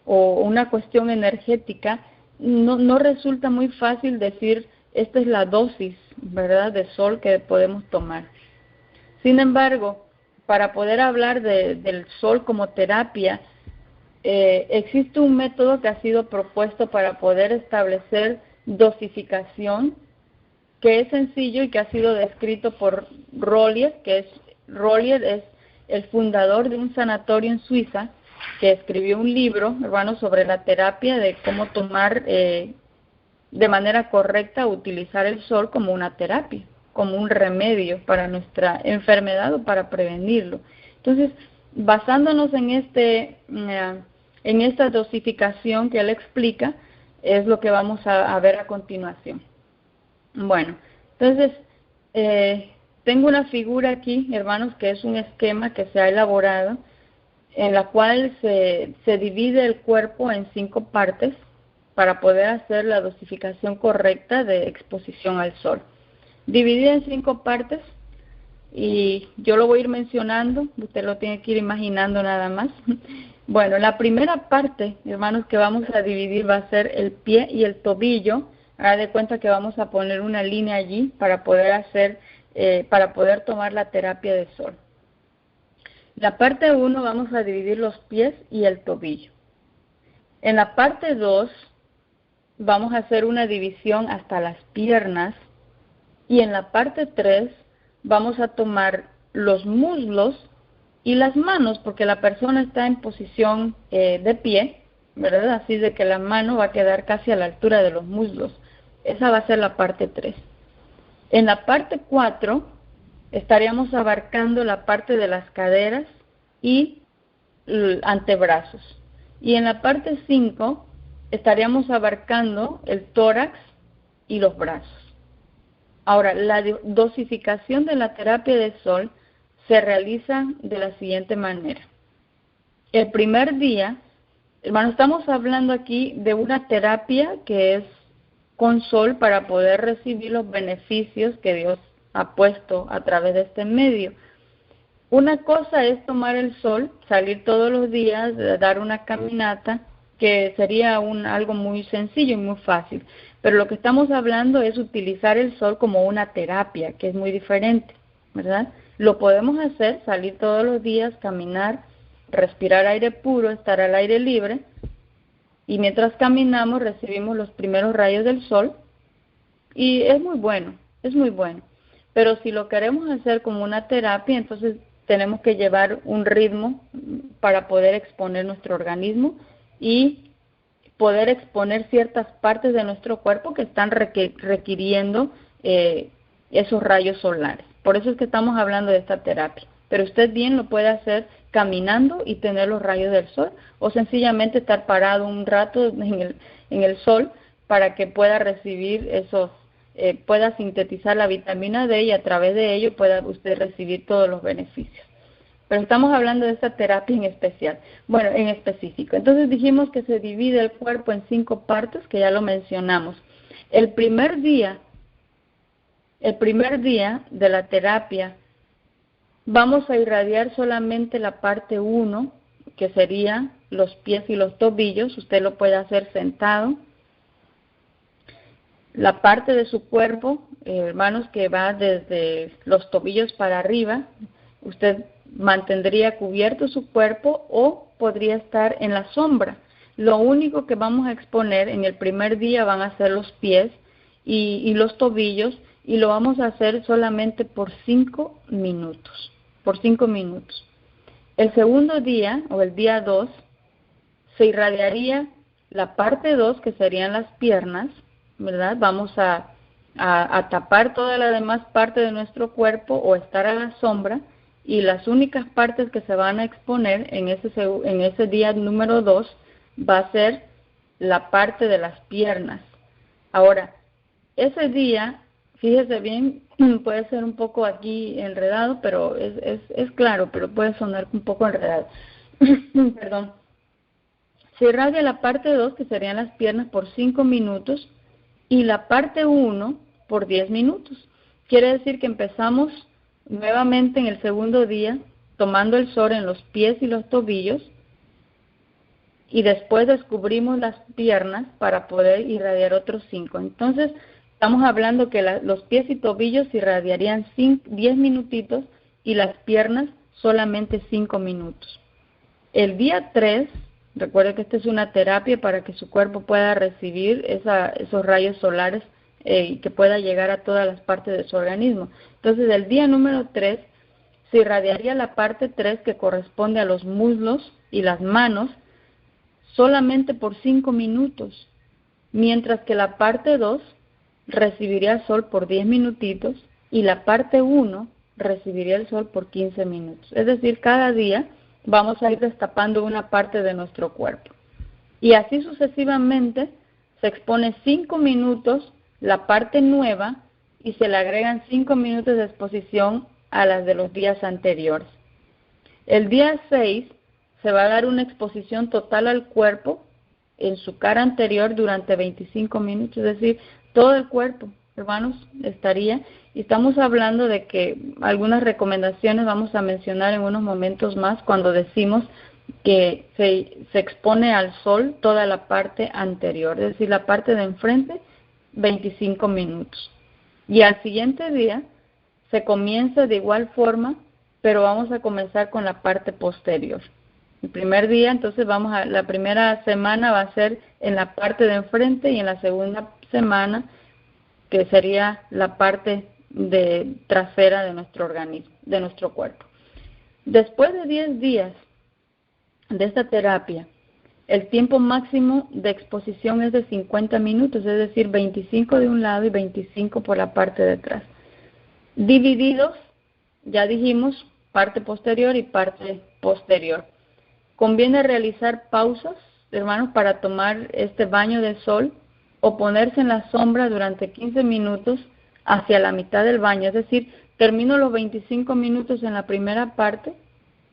o una cuestión energética, no resulta muy fácil decir, esta es la dosis, ¿verdad?, de sol que podemos tomar. Sin embargo, para poder hablar del sol como terapia, existe un método que ha sido propuesto para poder establecer dosificación, que es sencillo y que ha sido descrito por Rollier, Rollier es el fundador de un sanatorio en Suiza, que escribió un libro, hermanos, sobre la terapia de cómo tomar de manera correcta, utilizar el sol como una terapia, como un remedio para nuestra enfermedad o para prevenirlo. Entonces, basándonos en esta dosificación que él explica, es lo que vamos a ver a continuación. Bueno, entonces, tengo una figura aquí, hermanos, que es un esquema que se ha elaborado, en la cual se divide el cuerpo en 5 partes para poder hacer la dosificación correcta de exposición al sol. Dividida en 5 partes, y yo lo voy a ir mencionando, usted lo tiene que ir imaginando nada más. Bueno, la primera parte, hermanos, que vamos a dividir va a ser el pie y el tobillo. Haga de cuenta que vamos a poner una línea allí para poder tomar la terapia de sol. La parte 1 vamos a dividir los pies y el tobillo. En la parte 2 vamos a hacer una división hasta las piernas, y en la parte 3 vamos a tomar los muslos y las manos, porque la persona está en posición de pie, ¿verdad? Así de que la mano va a quedar casi a la altura de los muslos. Esa va a ser la parte 3. En la parte 4 estaríamos abarcando la parte de las caderas y antebrazos. Y en la parte 5 estaríamos abarcando el tórax y los brazos. Ahora, la dosificación de la terapia de sol se realiza de la siguiente manera. El primer día, hermano, estamos hablando aquí de una terapia que es con sol para poder recibir los beneficios que Dios ha puesto a través de este medio. Una cosa es tomar el sol, salir todos los días, dar una caminata, que sería algo muy sencillo y muy fácil. Pero lo que estamos hablando es utilizar el sol como una terapia, que es muy diferente, ¿verdad? Lo podemos hacer, salir todos los días, caminar, respirar aire puro, estar al aire libre, y mientras caminamos recibimos los primeros rayos del sol, y es muy bueno, es muy bueno. Pero si lo queremos hacer como una terapia, entonces tenemos que llevar un ritmo para poder exponer nuestro organismo y poder exponer ciertas partes de nuestro cuerpo que están requiriendo esos rayos solares. Por eso es que estamos hablando de esta terapia. Pero usted bien lo puede hacer caminando y tener los rayos del sol, o sencillamente estar parado un rato en el sol para que pueda recibir pueda sintetizar la vitamina D y a través de ello pueda usted recibir todos los beneficios. Pero estamos hablando de esta terapia en especial, bueno, en específico. Entonces dijimos que se divide el cuerpo en 5 partes, que ya lo mencionamos. El primer día de la terapia, vamos a irradiar solamente la parte 1, que sería los pies y los tobillos. Usted lo puede hacer sentado. La parte de su cuerpo, hermanos, que va desde los tobillos para arriba, usted mantendría cubierto su cuerpo o podría estar en la sombra. Lo único que vamos a exponer en el primer día van a ser los pies y los tobillos, y lo vamos a hacer solamente por 5 minutos. Por 5 minutos. El segundo día, o el día 2, se irradiaría la parte 2, que serían las piernas, ¿verdad? Vamos a tapar toda la demás parte de nuestro cuerpo o estar a la sombra, y las únicas partes que se van a exponer en ese día número 2 va a ser la parte de las piernas. Ahora, ese día, fíjese bien, puede ser un poco aquí enredado, pero es claro, pero puede sonar un poco enredado. Perdón. Se irradia la parte 2, que serían las piernas, por 5 minutos, y la parte 1 por 10 minutos. Quiere decir que empezamos nuevamente en el segundo día tomando el sol en los pies y los tobillos, y después descubrimos las piernas para poder irradiar otros 5. Entonces estamos hablando que los pies y tobillos irradiarían 10 minutitos y las piernas solamente 5 minutos. El día 3, recuerde que esta es una terapia para que su cuerpo pueda recibir esos rayos solares y que pueda llegar a todas las partes de su organismo. Entonces, el día número 3 se irradiaría la parte 3, que corresponde a los muslos y las manos, solamente por 5 minutos, mientras que la parte 2 recibiría el sol por 10 minutitos y la parte 1 recibiría el sol por 15 minutos. Es decir, cada día vamos a ir destapando una parte de nuestro cuerpo. Y así sucesivamente se expone 5 minutos la parte nueva y se le agregan 5 minutos de exposición a las de los días anteriores. El día 6 se va a dar una exposición total al cuerpo en su cara anterior durante 25 minutos, es decir, todo el cuerpo, hermanos, estaría. Y estamos hablando de que algunas recomendaciones vamos a mencionar en unos momentos más cuando decimos que se expone al sol toda la parte anterior, es decir, la parte de enfrente, 25 minutos. Y al siguiente día se comienza de igual forma, pero vamos a comenzar con la parte posterior. El primer día, entonces la primera semana va a ser en la parte de enfrente, y en la segunda semana, que sería la parte trasera de nuestro organismo, de nuestro cuerpo. Después de 10 días de esta terapia, el tiempo máximo de exposición es de 50 minutos, es decir, 25 de un lado y 25 por la parte de atrás. Divididos, ya dijimos, parte posterior y parte posterior. Conviene realizar pausas, hermanos, para tomar este baño de sol o ponerse en la sombra durante 15 minutos hacia la mitad del baño. Es decir, termino los 25 minutos en la primera parte,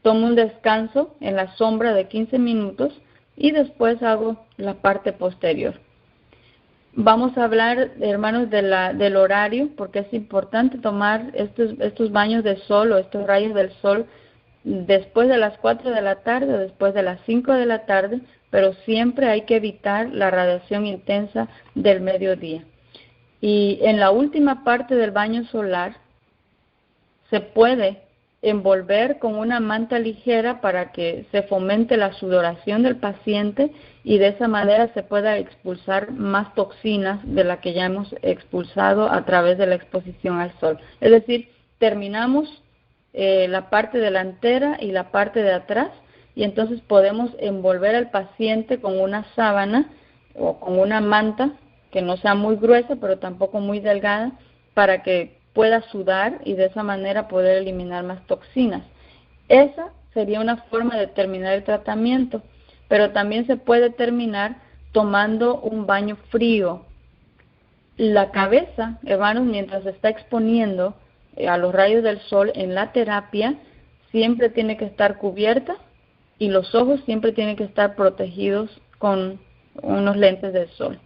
tomo un descanso en la sombra de 15 minutos y después hago la parte posterior. Vamos a hablar, hermanos, del horario, porque es importante tomar estos baños de sol o estos rayos del sol después de las 4 de la tarde o después de las 5 de la tarde, pero siempre hay que evitar la radiación intensa del mediodía. Y en la última parte del baño solar se puede envolver con una manta ligera para que se fomente la sudoración del paciente y de esa manera se pueda expulsar más toxinas de la que ya hemos expulsado a través de la exposición al sol. Es decir, terminamos la parte delantera y la parte de atrás y entonces podemos envolver al paciente con una sábana o con una manta que no sea muy gruesa pero tampoco muy delgada para que pueda sudar y de esa manera poder eliminar más toxinas. Esa sería una forma de terminar el tratamiento, pero también se puede terminar tomando un baño frío. La cabeza, hermanos, mientras se está exponiendo a los rayos del sol en la terapia, siempre tiene que estar cubierta y los ojos siempre tienen que estar protegidos con unos lentes de sol.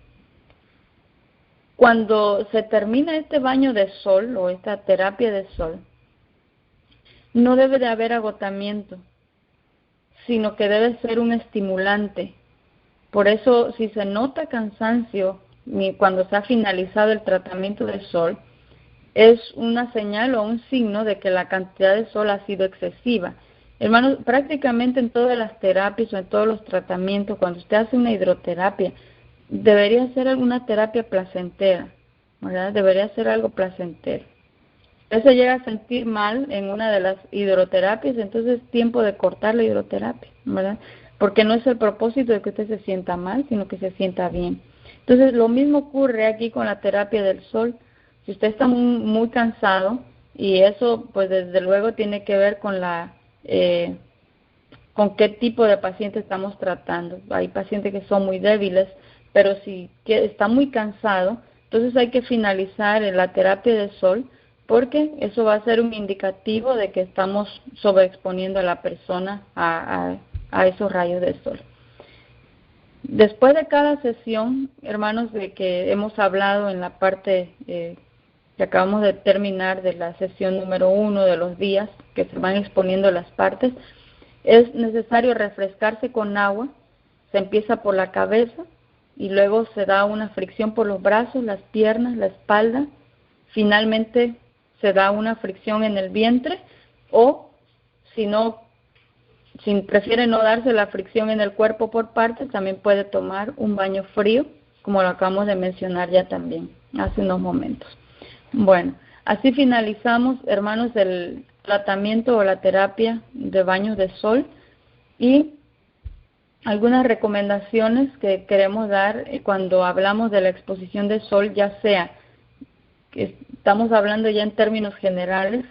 Cuando se termina este baño de sol o esta terapia de sol, no debe de haber agotamiento, sino que debe ser un estimulante. Por eso, si se nota cansancio cuando se ha finalizado el tratamiento del sol, es una señal o un signo de que la cantidad de sol ha sido excesiva. Hermanos, prácticamente en todas las terapias o en todos los tratamientos, cuando usted hace una hidroterapia, debería ser alguna terapia placentera, ¿verdad? Debería ser algo placentero. Usted se llega a sentir mal en una de las hidroterapias, entonces es tiempo de cortar la hidroterapia, ¿verdad? Porque no es el propósito de que usted se sienta mal, sino que se sienta bien. Entonces, lo mismo ocurre aquí con la terapia del sol. Si usted está muy cansado, y eso, pues desde luego tiene que ver con con qué tipo de paciente estamos tratando. Hay pacientes que son muy débiles, pero si está muy cansado, entonces hay que finalizar la terapia de sol porque eso va a ser un indicativo de que estamos sobreexponiendo a la persona a esos rayos de sol. Después de cada sesión, hermanos, de que hemos hablado en la parte que acabamos de terminar de la sesión número 1 de los días que se van exponiendo las partes, es necesario refrescarse con agua. Se empieza por la cabeza y luego se da una fricción por los brazos, las piernas, la espalda. Finalmente se da una fricción en el vientre o si prefiere no darse la fricción en el cuerpo por partes, también puede tomar un baño frío, como lo acabamos de mencionar ya también hace unos momentos. Bueno, así finalizamos, hermanos, el tratamiento o la terapia de baños de sol y algunas recomendaciones que queremos dar cuando hablamos de la exposición de sol, ya sea que estamos hablando ya en términos generales,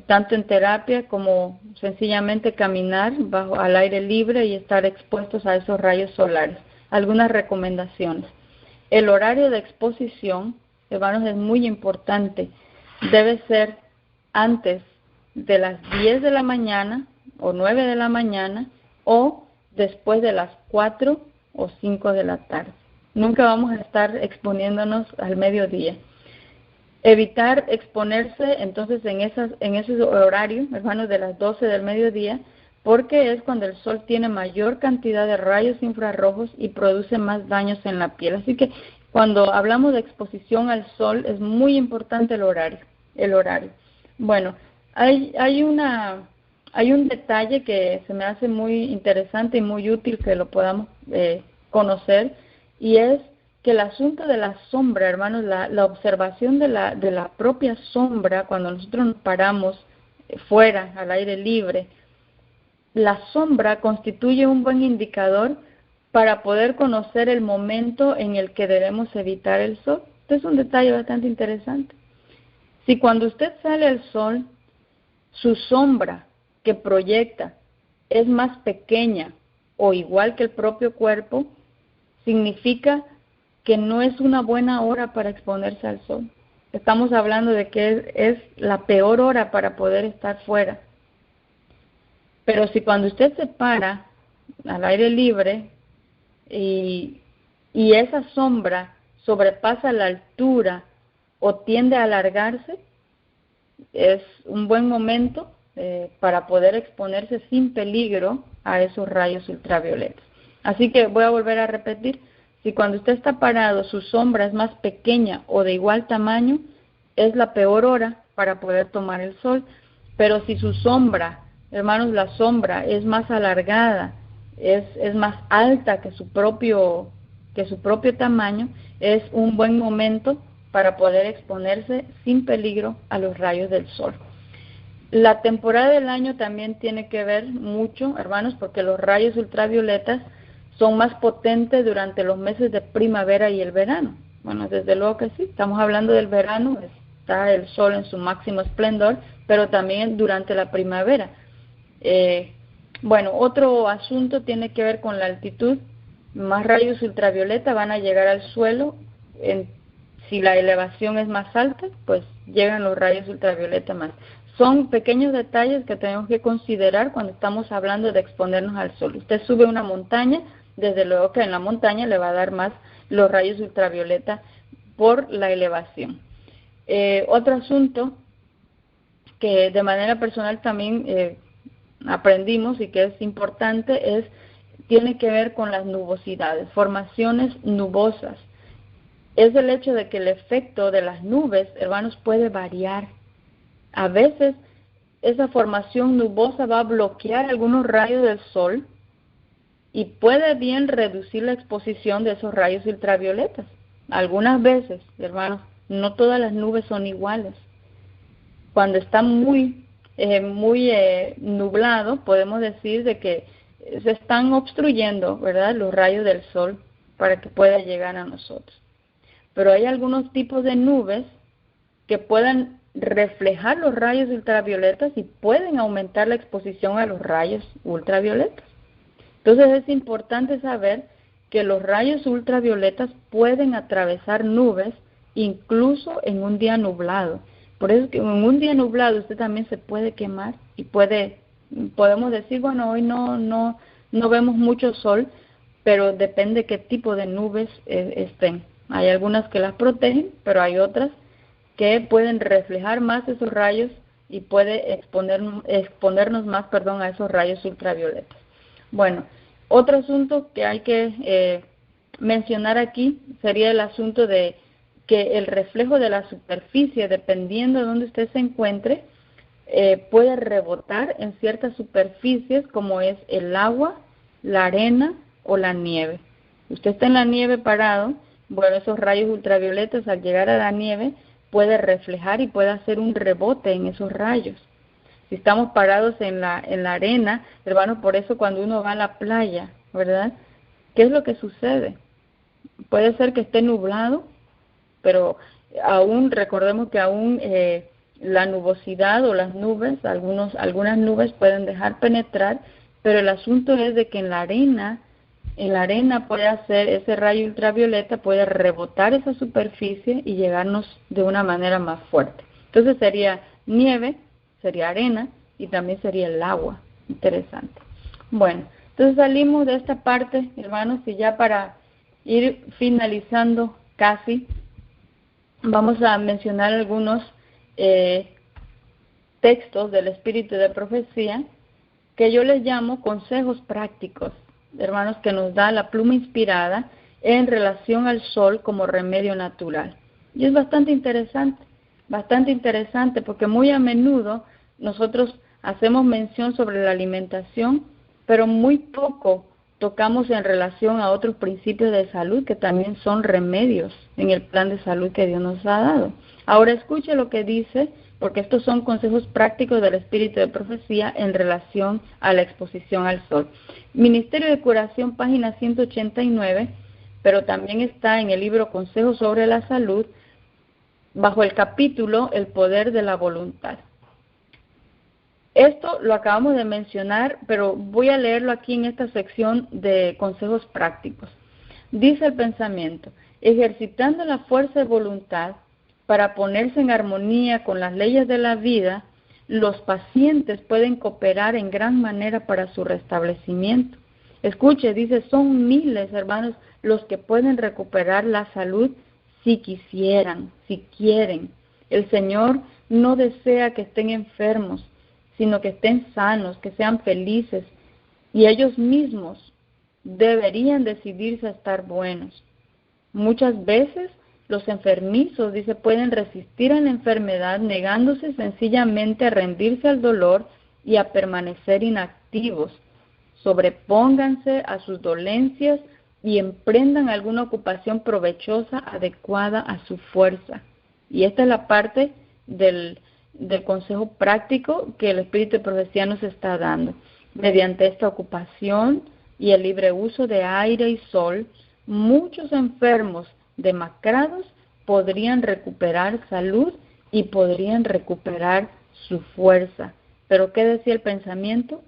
tanto en terapia como sencillamente caminar al aire libre y estar expuestos a esos rayos solares. Algunas recomendaciones. El horario de exposición, hermanos, es muy importante. Debe ser antes de las 10 de la mañana o 9 de la mañana o después de las 4 o 5 de la tarde. Nunca vamos a estar exponiéndonos al mediodía. Evitar exponerse entonces en ese horario, hermanos, de las 12 del mediodía, porque es cuando el sol tiene mayor cantidad de rayos infrarrojos y produce más daños en la piel. Así que cuando hablamos de exposición al sol es muy importante el horario. Bueno, hay un detalle que se me hace muy interesante y muy útil que lo podamos conocer, y es que el asunto de la sombra, hermanos, la observación de la propia sombra, cuando nosotros nos paramos fuera, al aire libre, la sombra constituye un buen indicador para poder conocer el momento en el que debemos evitar el sol. Este es un detalle bastante interesante. Si cuando usted sale al sol, su sombra que proyecta es más pequeña o igual que el propio cuerpo, significa que no es una buena hora para exponerse al sol. Estamos hablando de que es la peor hora para poder estar fuera. Pero si cuando usted se para al aire libre y esa sombra sobrepasa la altura o tiende a alargarse, es un buen momento para poder exponerse sin peligro a esos rayos ultravioletas. Así que voy a volver a repetir, si cuando usted está parado su sombra es más pequeña o de igual tamaño, es la peor hora para poder tomar el sol. Pero si su sombra, hermanos, la sombra es más alargada, es más alta que su propio tamaño, es un buen momento para poder exponerse sin peligro a los rayos del sol. La temporada del año también tiene que ver mucho, hermanos, porque los rayos ultravioletas son más potentes durante los meses de primavera y el verano. Bueno, desde luego que sí, estamos hablando del verano, está el sol en su máximo esplendor, pero también durante la primavera. Bueno, otro asunto tiene que ver con la altitud. Más rayos ultravioleta van a llegar al suelo. Si la elevación es más alta, pues llegan los rayos ultravioleta más. Son pequeños detalles que tenemos que considerar cuando estamos hablando de exponernos al sol. Usted sube una montaña, desde luego que en la montaña le va a dar más los rayos ultravioleta por la elevación. Otro asunto que de manera personal también aprendimos y que es importante tiene que ver con las nubosidades, formaciones nubosas. Es el hecho de que el efecto de las nubes, hermanos, puede variar. A veces esa formación nubosa va a bloquear algunos rayos del sol y puede bien reducir la exposición de esos rayos ultravioletas. Algunas veces, hermanos, no todas las nubes son iguales. Cuando está muy nublado, podemos decir de que se están obstruyendo, ¿verdad?, los rayos del sol para que pueda llegar a nosotros. Pero hay algunos tipos de nubes que puedan reflejar los rayos ultravioletas y pueden aumentar la exposición a los rayos ultravioletas. Entonces es importante saber que los rayos ultravioletas pueden atravesar nubes incluso en un día nublado. Por eso que en un día nublado usted también se puede quemar y podemos decir, bueno, hoy no vemos mucho sol, pero depende qué tipo de nubes estén. Hay algunas que las protegen, pero hay otras que pueden reflejar más esos rayos y puede exponernos más, a esos rayos ultravioletas. Bueno, otro asunto que hay que mencionar aquí sería el asunto de que el reflejo de la superficie, dependiendo de donde usted se encuentre, puede rebotar en ciertas superficies como es el agua, la arena o la nieve. Usted está en la nieve parado, bueno, esos rayos ultravioletas al llegar a la nieve puede reflejar y puede hacer un rebote en esos rayos. Si estamos parados en la arena, hermanos, por eso cuando uno va a la playa, ¿verdad?, ¿qué es lo que sucede? Puede ser que esté nublado, pero recordemos que aún la nubosidad o las nubes, algunas nubes pueden dejar penetrar, pero el asunto es de que en la arena puede hacer ese rayo ultravioleta, puede rebotar esa superficie y llegarnos de una manera más fuerte. Entonces sería nieve, sería arena y también sería el agua. Interesante. Bueno, entonces salimos de esta parte, hermanos, y ya para ir finalizando casi, vamos a mencionar algunos textos del Espíritu de Profecía que yo les llamo consejos prácticos, hermanos, que nos da la pluma inspirada en relación al sol como remedio natural. Y es bastante interesante porque muy a menudo nosotros hacemos mención sobre la alimentación, pero muy poco tocamos en relación a otros principios de salud que también son remedios en el plan de salud que Dios nos ha dado. Ahora escuche lo que dice, porque estos son consejos prácticos del Espíritu de Profecía en relación a la exposición al sol. Ministerio de Curación, página 189, pero también está en el libro Consejos sobre la Salud, bajo el capítulo El Poder de la Voluntad. Esto lo acabamos de mencionar, pero voy a leerlo aquí en esta sección de consejos prácticos. Dice el pensamiento: ejercitando la fuerza de voluntad para ponerse en armonía con las leyes de la vida, los pacientes pueden cooperar en gran manera para su restablecimiento. Escuche, dice, son miles, hermanos, los que pueden recuperar la salud si quisieran, si quieren. El Señor no desea que estén enfermos, sino que estén sanos, que sean felices, y ellos mismos deberían decidirse a estar buenos. Muchas veces los enfermizos, dice, pueden resistir a la enfermedad negándose sencillamente a rendirse al dolor y a permanecer inactivos. Sobrepónganse a sus dolencias y emprendan alguna ocupación provechosa adecuada a su fuerza. Y esta es la parte del consejo práctico que el Espíritu de Profecía nos está dando. Mediante esta ocupación y el libre uso de aire y sol, muchos enfermos demacrados podrían recuperar salud y podrían recuperar su fuerza. Pero ¿qué decía el pensamiento?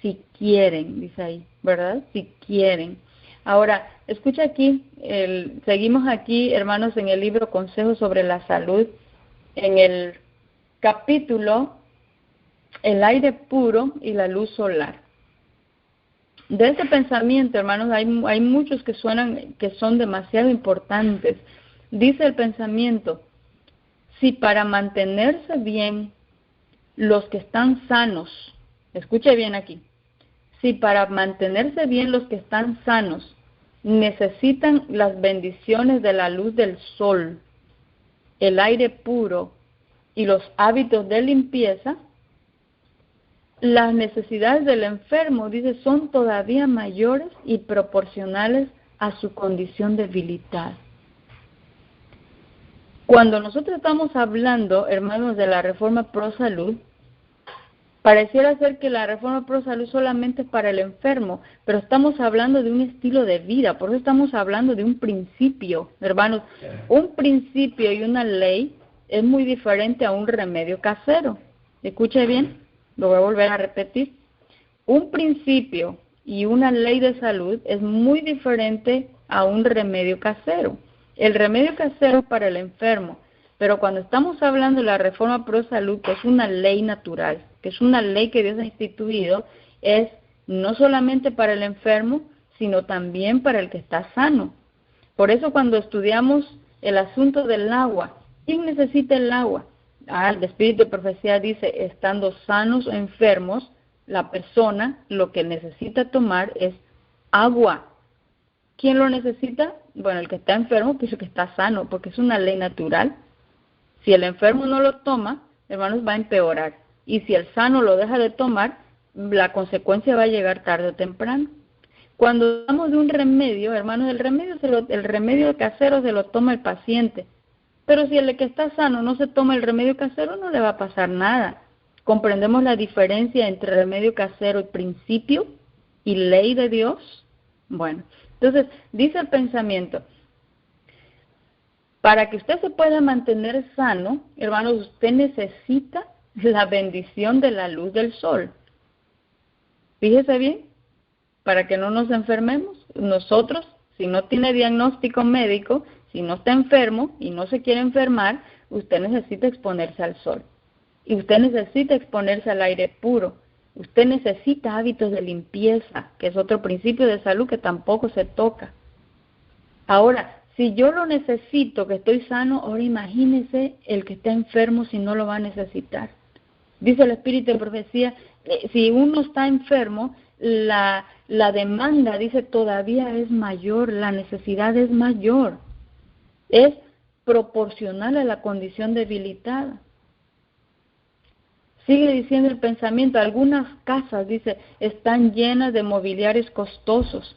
Si quieren, dice ahí, ¿verdad? Si quieren. Ahora, escucha aquí, seguimos aquí, hermanos, en el libro Consejos sobre la Salud, en el capítulo El aire puro y la luz solar. De ese pensamiento, hermanos, hay muchos que son demasiado importantes. Dice el pensamiento, si para mantenerse bien los que están sanos, escuche bien aquí, si para mantenerse bien los que están sanos necesitan las bendiciones de la luz del sol, el aire puro y los hábitos de limpieza, las necesidades del enfermo, dice, son todavía mayores y proporcionales a su condición debilitada. Cuando nosotros estamos hablando, hermanos, de la Reforma Pro Salud, pareciera ser que la Reforma Pro Salud solamente es para el enfermo, pero estamos hablando de un estilo de vida, por eso estamos hablando de un principio, hermanos. Un principio y una ley es muy diferente a un remedio casero. Escuche bien, lo voy a volver a repetir. Un principio y una ley de salud es muy diferente a un remedio casero. El remedio casero es para el enfermo, pero cuando estamos hablando de la Reforma Pro Salud, que es una ley natural, que es una ley que Dios ha instituido, es no solamente para el enfermo, sino también para el que está sano. Por eso cuando estudiamos el asunto del agua, ¿quién necesita el agua? El Espíritu de Profecía dice, estando sanos o enfermos, la persona lo que necesita tomar es agua. ¿Quién lo necesita? Bueno, el que está enfermo, pues el que está sano, porque es una ley natural. Si el enfermo no lo toma, hermanos, va a empeorar. Y si el sano lo deja de tomar, la consecuencia va a llegar tarde o temprano. Cuando hablamos de un remedio, hermanos, el remedio casero se lo toma el paciente. Pero si el que está sano no se toma el remedio casero, no le va a pasar nada. ¿Comprendemos la diferencia entre remedio casero y principio y ley de Dios? Bueno, entonces dice el pensamiento, para que usted se pueda mantener sano, hermanos, usted necesita la bendición de la luz del sol. Fíjese bien, para que no nos enfermemos, nosotros, si no tiene diagnóstico médico, si no está enfermo y no se quiere enfermar, usted necesita exponerse al sol. Y usted necesita exponerse al aire puro. Usted necesita hábitos de limpieza, que es otro principio de salud que tampoco se toca. Ahora, si yo lo necesito, que estoy sano, ahora imagínese el que está enfermo si no lo va a necesitar. Dice el Espíritu de Profecía, si uno está enfermo, la demanda, dice, todavía es mayor, la necesidad es mayor. Es proporcional a la condición debilitada. Sigue diciendo el pensamiento, algunas casas, dice, están llenas de mobiliarios costosos,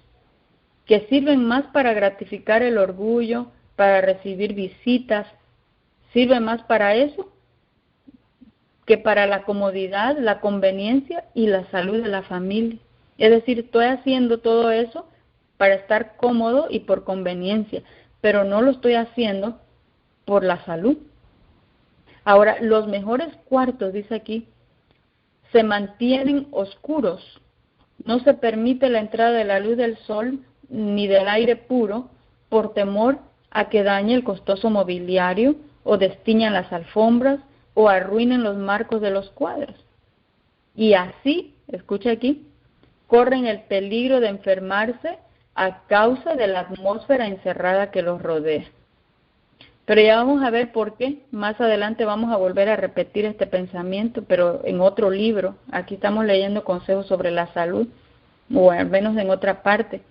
que sirven más para gratificar el orgullo, para recibir visitas, sirve más para eso que para la comodidad, la conveniencia y la salud de la familia. Es decir, estoy haciendo todo eso para estar cómodo y por conveniencia, pero no lo estoy haciendo por la salud. Ahora, los mejores cuartos, dice aquí, se mantienen oscuros. No se permite la entrada de la luz del sol ni del aire puro por temor a que dañe el costoso mobiliario o destiñan las alfombras o arruinen los marcos de los cuadros. Y así, escucha aquí, corren el peligro de enfermarse a causa de la atmósfera encerrada que los rodea. Pero ya vamos a ver por qué. Más adelante vamos a volver a repetir este pensamiento, pero en otro libro. Aquí estamos leyendo consejos sobre la salud, o al menos en otra parte.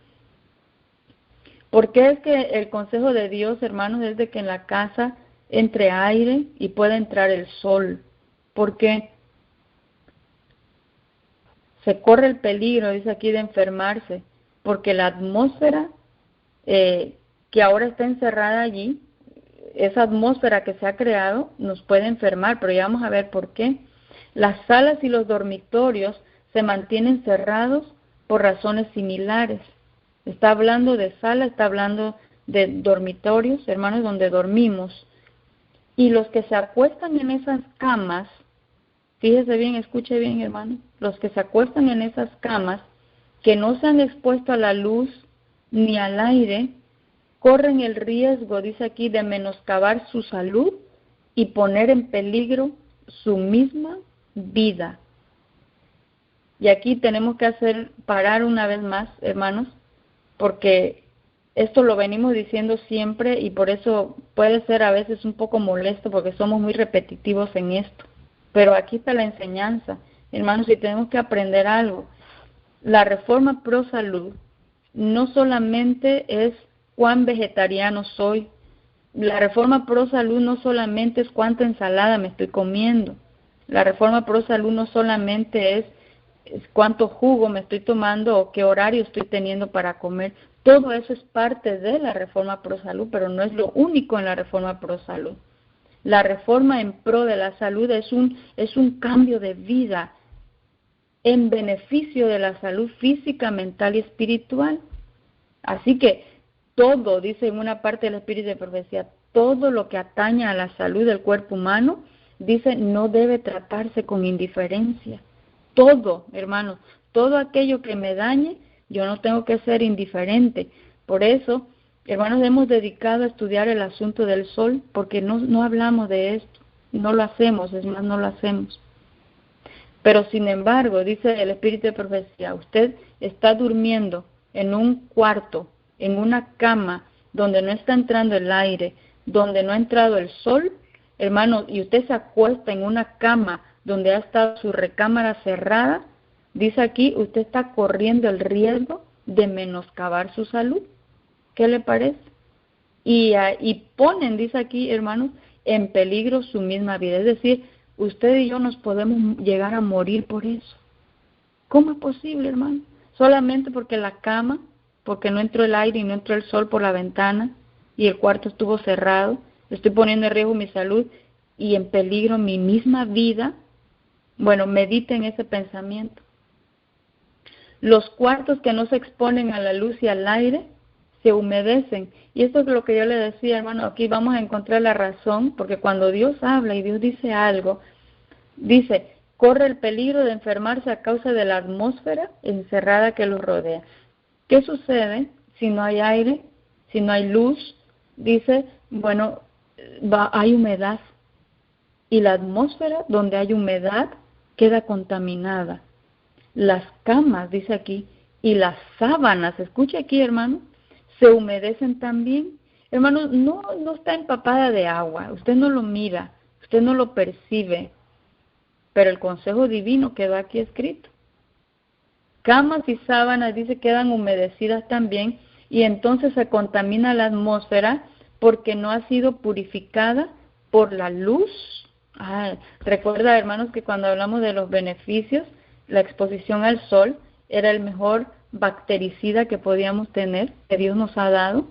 ¿Por qué es que el consejo de Dios, hermanos, es de que en la casa entre aire y pueda entrar el sol? ¿Por qué? Se corre el peligro, dice aquí, de enfermarse, porque la atmósfera que ahora está encerrada allí, esa atmósfera que se ha creado, nos puede enfermar, pero ya vamos a ver por qué. Las salas y los dormitorios se mantienen cerrados por razones similares. Está hablando de sala, está hablando de dormitorios, hermanos, donde dormimos. Y los que se acuestan en esas camas, fíjese bien, escuche bien, hermano, los que se acuestan en esas camas, que no se han expuesto a la luz ni al aire, corren el riesgo, dice aquí, de menoscabar su salud y poner en peligro su misma vida. Y aquí tenemos que parar una vez más, hermanos, porque esto lo venimos diciendo siempre y por eso puede ser a veces un poco molesto porque somos muy repetitivos en esto. Pero aquí está la enseñanza, hermanos, y tenemos que aprender algo. La reforma pro salud no solamente es cuán vegetariano soy. La reforma pro salud no solamente es cuánta ensalada me estoy comiendo. La reforma pro salud no solamente es cuánto jugo me estoy tomando o qué horario estoy teniendo para comer. Todo eso es parte de la reforma pro salud, pero no es lo único en la reforma pro salud. La reforma en pro de la salud es un cambio de vida en beneficio de la salud física, mental y espiritual. Así que todo, dice en una parte del Espíritu de Profecía, todo lo que atañe a la salud del cuerpo humano, dice, no debe tratarse con indiferencia. Todo, hermanos, todo aquello que me dañe, yo no tengo que ser indiferente. Por eso, hermanos, hemos dedicado a estudiar el asunto del sol, porque no hablamos de esto, no lo hacemos, es más, no lo hacemos. Pero sin embargo, dice el Espíritu de Profecía, usted está durmiendo en un cuarto, en una cama, donde no está entrando el aire, donde no ha entrado el sol, hermano, y usted se acuesta en una cama donde ha estado su recámara cerrada, dice aquí, usted está corriendo el riesgo de menoscabar su salud. ¿Qué le parece? Y ponen, dice aquí, hermanos, en peligro su misma vida. Es decir, usted y yo nos podemos llegar a morir por eso. ¿Cómo es posible, hermano? Solamente porque la cama, porque no entró el aire y no entró el sol por la ventana y el cuarto estuvo cerrado, estoy poniendo en riesgo mi salud y en peligro mi misma vida. Bueno, mediten ese pensamiento. Los cuartos que no se exponen a la luz y al aire se humedecen. Y esto es lo que yo le decía, hermano, aquí vamos a encontrar la razón, porque cuando Dios habla y Dios dice algo, dice, corre el peligro de enfermarse a causa de la atmósfera encerrada que los rodea. ¿Qué sucede si no hay aire, si no hay luz? Dice, bueno, hay humedad. Y la atmósfera donde hay humedad queda contaminada. Las camas, dice aquí, y las sábanas, escuche aquí, hermano, se humedecen también. Hermano, no está empapada de agua, usted no lo mira, usted no lo percibe, pero el consejo divino quedó aquí escrito. Camas y sábanas, dice, quedan humedecidas también, y entonces se contamina la atmósfera porque no ha sido purificada por la luz. Recuerda, hermanos, que cuando hablamos de los beneficios, la exposición al sol era el mejor bactericida que podíamos tener, que Dios nos ha dado.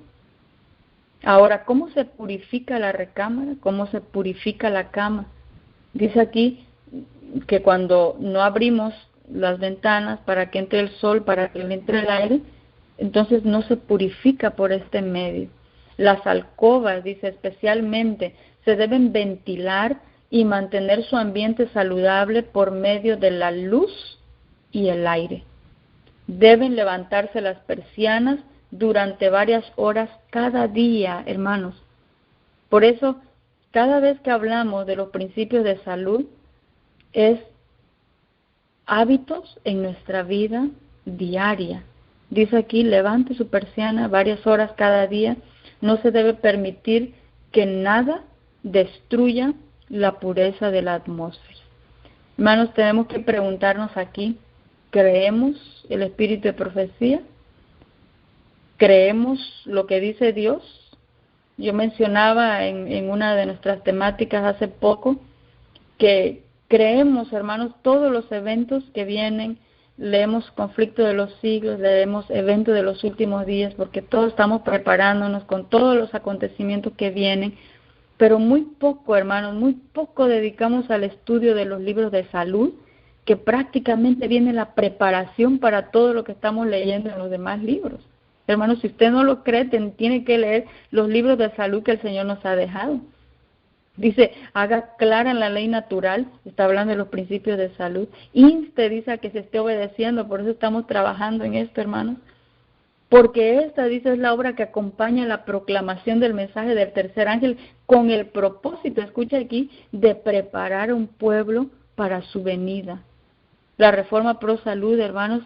Ahora, ¿cómo se purifica la recámara? ¿Cómo se purifica la cama? Dice aquí que cuando no abrimos las ventanas para que entre el sol, para que entre el aire, entonces no se purifica por este medio. Las alcobas, dice especialmente, se deben ventilar y mantener su ambiente saludable por medio de la luz y el aire. Deben levantarse las persianas durante varias horas cada día, hermanos. Por eso, cada vez que hablamos de los principios de salud, es hábitos en nuestra vida diaria. Dice aquí, levante su persiana varias horas cada día. No se debe permitir que nada destruya la pureza de la atmósfera. Hermanos, tenemos que preguntarnos aquí, ¿creemos el espíritu de profecía? ¿Creemos lo que dice Dios? Yo mencionaba en una de nuestras temáticas hace poco que creemos, hermanos, todos los eventos que vienen. Leemos conflicto de los siglos, leemos eventos de los últimos días, porque todos estamos preparándonos con todos los acontecimientos que vienen, pero muy poco, hermanos, muy poco dedicamos al estudio de los libros de salud, que prácticamente viene la preparación para todo lo que estamos leyendo en los demás libros. Hermanos, si usted no lo cree, tiene que leer los libros de salud que el Señor nos ha dejado. Dice, haga clara la ley natural, está hablando de los principios de salud. Inste, dice, a que se esté obedeciendo, por eso estamos trabajando en esto, hermanos. Porque esta, dice, es la obra que acompaña la proclamación del mensaje del tercer ángel con el propósito, escucha aquí, de preparar a un pueblo para su venida. La Reforma Pro Salud, hermanos,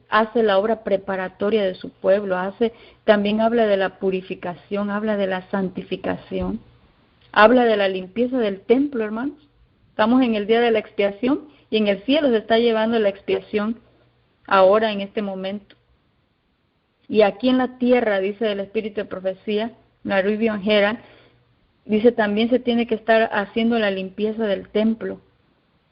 hace la obra preparatoria de su pueblo, también habla de la purificación, habla de la santificación. Habla de la limpieza del templo, hermanos. Estamos en el día de la expiación y en el cielo se está llevando la expiación ahora, en este momento. Y aquí en la tierra, dice el Espíritu de Profecía, la Rivian Herald, dice también se tiene que estar haciendo la limpieza del templo.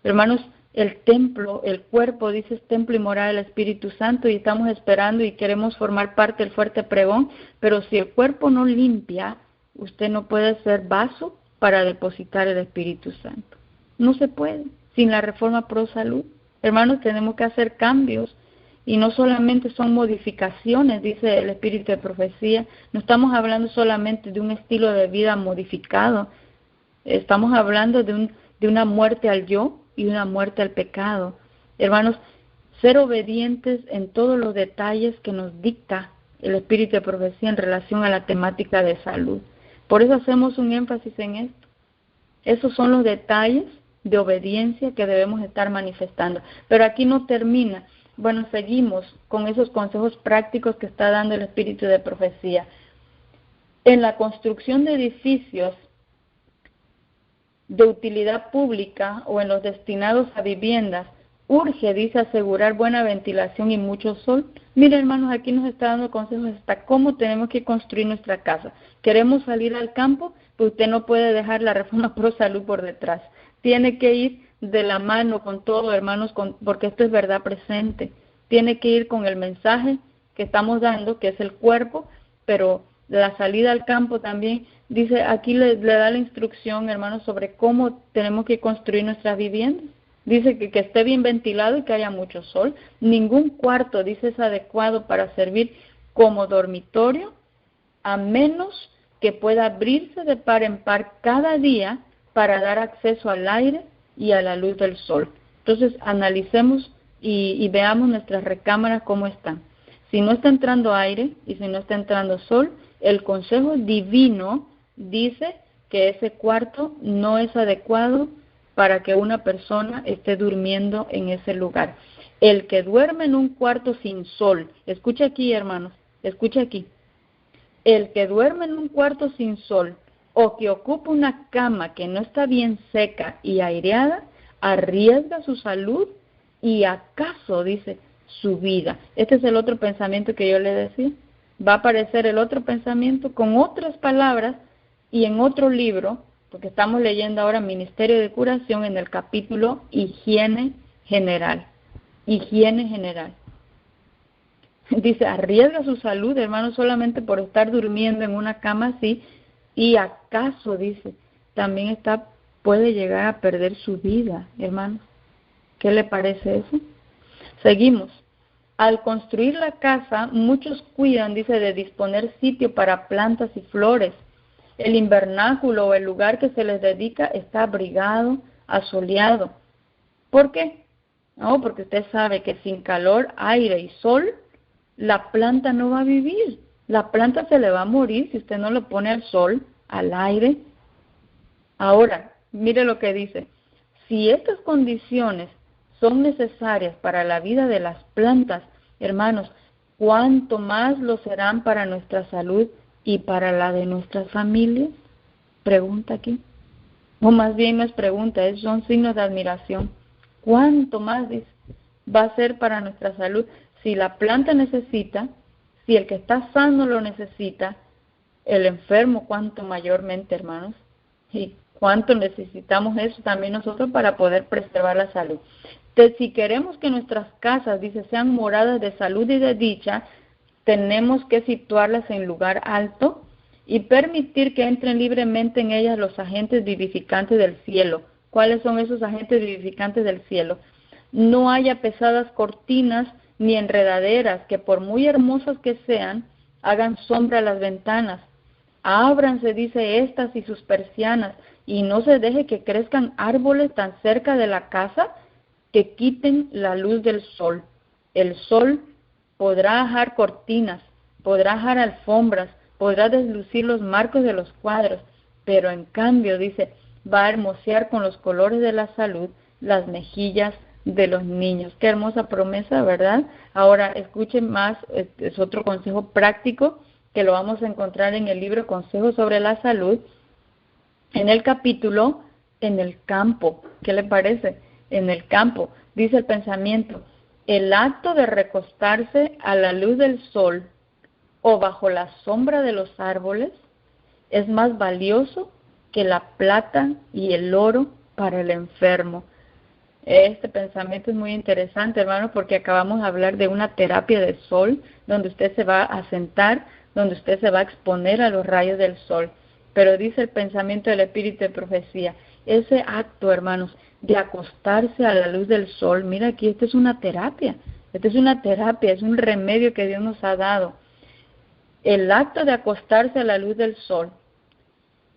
Hermanos, el templo, el cuerpo, dice, es templo y morada del Espíritu Santo, y estamos esperando y queremos formar parte del fuerte pregón, pero si el cuerpo no limpia, usted no puede ser vaso para depositar el Espíritu Santo. No se puede, sin la Reforma Pro Salud. Hermanos, tenemos que hacer cambios, y no solamente son modificaciones, dice el Espíritu de Profecía, no estamos hablando solamente de un estilo de vida modificado, estamos hablando de una muerte al yo y una muerte al pecado. Hermanos, ser obedientes en todos los detalles que nos dicta el Espíritu de Profecía en relación a la temática de salud. Por eso hacemos un énfasis en esto. Esos son los detalles de obediencia que debemos estar manifestando. Pero aquí no termina. Bueno, seguimos con esos consejos prácticos que está dando el Espíritu de Profecía. En la construcción de edificios de utilidad pública o en los destinados a viviendas, urge, dice, asegurar buena ventilación y mucho sol. Mira, hermanos, aquí nos está dando consejos hasta cómo tenemos que construir nuestra casa. Queremos salir al campo, pues usted no puede dejar la Reforma Pro Salud por detrás. Tiene que ir de la mano con todo, hermanos, porque esto es verdad presente. Tiene que ir con el mensaje que estamos dando, que es el cuerpo, pero la salida al campo también, dice, aquí le da la instrucción, hermanos, sobre cómo tenemos que construir nuestras viviendas. Dice que esté bien ventilado y que haya mucho sol. Ningún cuarto, dice, es adecuado para servir como dormitorio, a menos que pueda abrirse de par en par cada día para dar acceso al aire y a la luz del sol. Entonces, analicemos y veamos nuestras recámaras cómo están. Si no está entrando aire y si no está entrando sol, el consejo divino dice que ese cuarto no es adecuado para que una persona esté durmiendo en ese lugar. El que duerme en un cuarto sin sol, escucha aquí, hermanos, escucha aquí. El que duerme en un cuarto sin sol o que ocupa una cama que no está bien seca y aireada, arriesga su salud y acaso, dice, su vida. Este es el otro pensamiento que yo le decía. Va a aparecer el otro pensamiento con otras palabras y en otro libro, porque estamos leyendo ahora Ministerio de Curación en el capítulo Higiene General. Higiene General. Dice, arriesga su salud, hermano, solamente por estar durmiendo en una cama así, y acaso, dice, también puede llegar a perder su vida, hermano. ¿Qué le parece eso? Seguimos. Al construir la casa, muchos cuidan, dice, de disponer sitio para plantas y flores. El invernáculo o el lugar que se les dedica está abrigado, asoleado. ¿Por qué? No, porque usted sabe que sin calor, aire y sol, la planta no va a vivir. La planta se le va a morir si usted no le pone al sol, al aire. Ahora, mire lo que dice. Si estas condiciones son necesarias para la vida de las plantas, hermanos, ¿cuánto más lo serán para nuestra salud y para la de nuestras familias? Pregunta aquí. O más bien no es pregunta, son signos de admiración. ¿Cuánto más, dice, va a ser para nuestra salud? Si la planta necesita, si el que está sano lo necesita, el enfermo cuánto mayormente, hermanos. Y cuánto necesitamos eso también nosotros para poder preservar la salud. Entonces, si queremos que nuestras casas, dice, sean moradas de salud y de dicha, tenemos que situarlas en lugar alto y permitir que entren libremente en ellas los agentes vivificantes del cielo. ¿Cuáles son esos agentes vivificantes del cielo? No haya pesadas cortinas ni enredaderas que por muy hermosas que sean, hagan sombra a las ventanas. Ábranse, dice, estas y sus persianas, y no se deje que crezcan árboles tan cerca de la casa que quiten la luz del sol. El sol podrá ajar cortinas, podrá ajar alfombras, podrá deslucir los marcos de los cuadros, pero en cambio, dice, va a hermosear con los colores de la salud las mejillas de los niños. Qué hermosa promesa, ¿verdad? Ahora escuchen más, es otro consejo práctico que lo vamos a encontrar en el libro Consejos sobre la Salud, en el capítulo En el campo. ¿Qué le parece? En el campo, dice el pensamiento, el acto de recostarse a la luz del sol o bajo la sombra de los árboles es más valioso que la plata y el oro para el enfermo. Este pensamiento es muy interesante, hermanos, porque acabamos de hablar de una terapia de sol, donde usted se va a sentar, donde usted se va a exponer a los rayos del sol. Pero dice el pensamiento del Espíritu de Profecía, ese acto, hermanos, de acostarse a la luz del sol, mira aquí, esto es una terapia, es un remedio que Dios nos ha dado. El acto de acostarse a la luz del sol,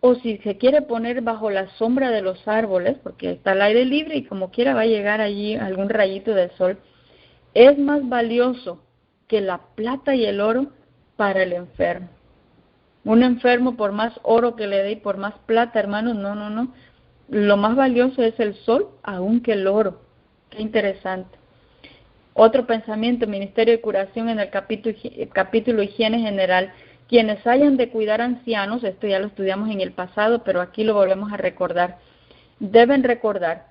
o si se quiere poner bajo la sombra de los árboles, porque está al aire libre y como quiera va a llegar allí algún rayito del sol, es más valioso que la plata y el oro para el enfermo. Un enfermo, por más oro que le dé y por más plata, hermanos, no. Lo más valioso es el sol, aún que el oro. Qué interesante. Otro pensamiento, Ministerio de Curación en el capítulo Higiene General. Quienes hayan de cuidar ancianos, esto ya lo estudiamos en el pasado, pero aquí lo volvemos a recordar, deben recordar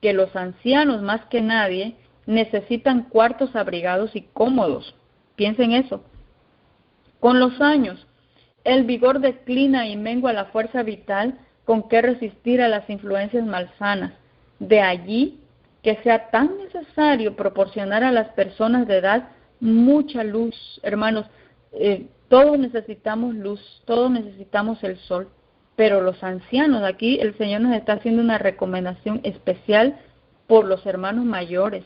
que los ancianos, más que nadie, necesitan cuartos abrigados y cómodos. Piensen eso. Con los años, el vigor declina y mengua la fuerza vital con que resistir a las influencias malsanas. De allí que sea tan necesario proporcionar a las personas de edad mucha luz. Hermanos, todos necesitamos luz, todos necesitamos el sol, pero los ancianos, aquí el Señor nos está haciendo una recomendación especial por los hermanos mayores,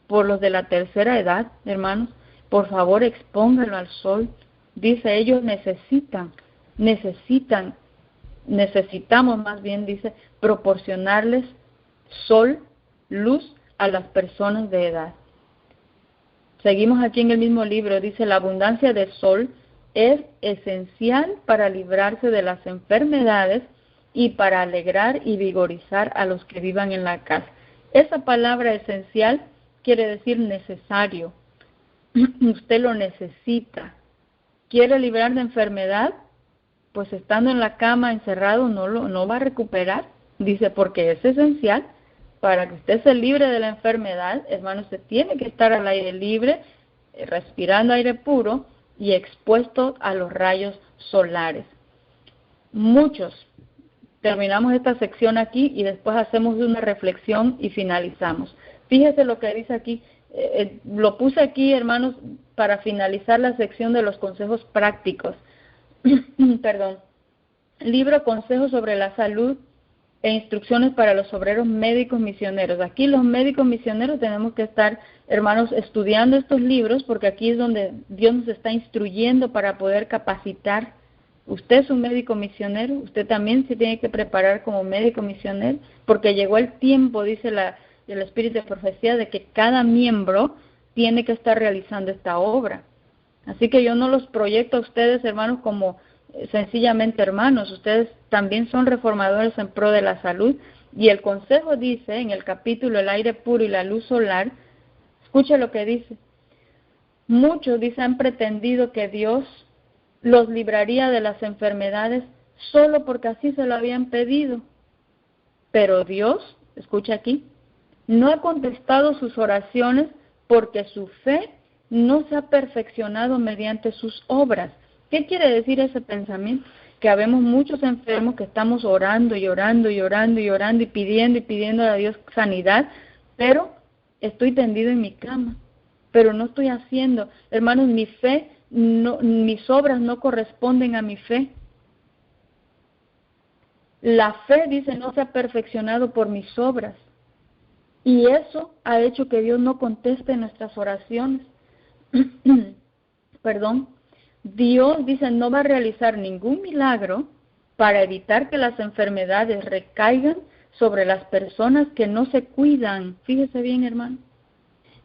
por los de la tercera edad, hermanos, por favor expónganlo al sol. Dice, ellos necesitamos más bien, dice, proporcionarles sol, luz a las personas de edad. Seguimos aquí en el mismo libro, dice, la abundancia de sol es esencial para librarse de las enfermedades y para alegrar y vigorizar a los que vivan en la casa. Esa palabra esencial quiere decir necesario. Usted lo necesita. ¿Quiere librar de enfermedad? Pues estando en la cama encerrado no va a recuperar. Dice, porque es esencial para que usted se libre de la enfermedad. Hermano, usted tiene que estar al aire libre, respirando aire puro y expuesto a los rayos solares. Muchos. Terminamos esta sección aquí y después hacemos una reflexión y finalizamos. Fíjese lo que dice aquí. Lo puse aquí, hermanos, para finalizar la sección de los consejos prácticos. Perdón. Libro Consejos sobre la Salud e Instrucciones para los Obreros Médicos Misioneros. Aquí los médicos misioneros tenemos que estar, hermanos, estudiando estos libros porque aquí es donde Dios nos está instruyendo para poder capacitar. Usted es un médico misionero, usted también se tiene que preparar como médico misionero porque llegó el tiempo, dice el Espíritu de Profecía, de que cada miembro tiene que estar realizando esta obra. Así que yo no los proyecto a ustedes, hermanos, como sencillamente hermanos. Ustedes también son reformadores en pro de la salud. Y el consejo dice, en el capítulo El aire puro y la luz solar, escuche lo que dice. Muchos, dice, han pretendido que Dios los libraría de las enfermedades solo porque así se lo habían pedido. Pero Dios, escucha aquí, no ha contestado sus oraciones porque su fe no se ha perfeccionado mediante sus obras. ¿Qué quiere decir ese pensamiento? Que habemos muchos enfermos que estamos orando y orando y orando y orando y pidiendo a Dios sanidad, pero estoy tendido en mi cama, pero no estoy haciendo. Hermanos, mi fe, no, mis obras no corresponden a mi fe. La fe, dice, no se ha perfeccionado por mis obras. Y eso ha hecho que Dios no conteste nuestras oraciones. Perdón. Dios, dice, no va a realizar ningún milagro para evitar que las enfermedades recaigan sobre las personas que no se cuidan. Fíjese bien, hermano.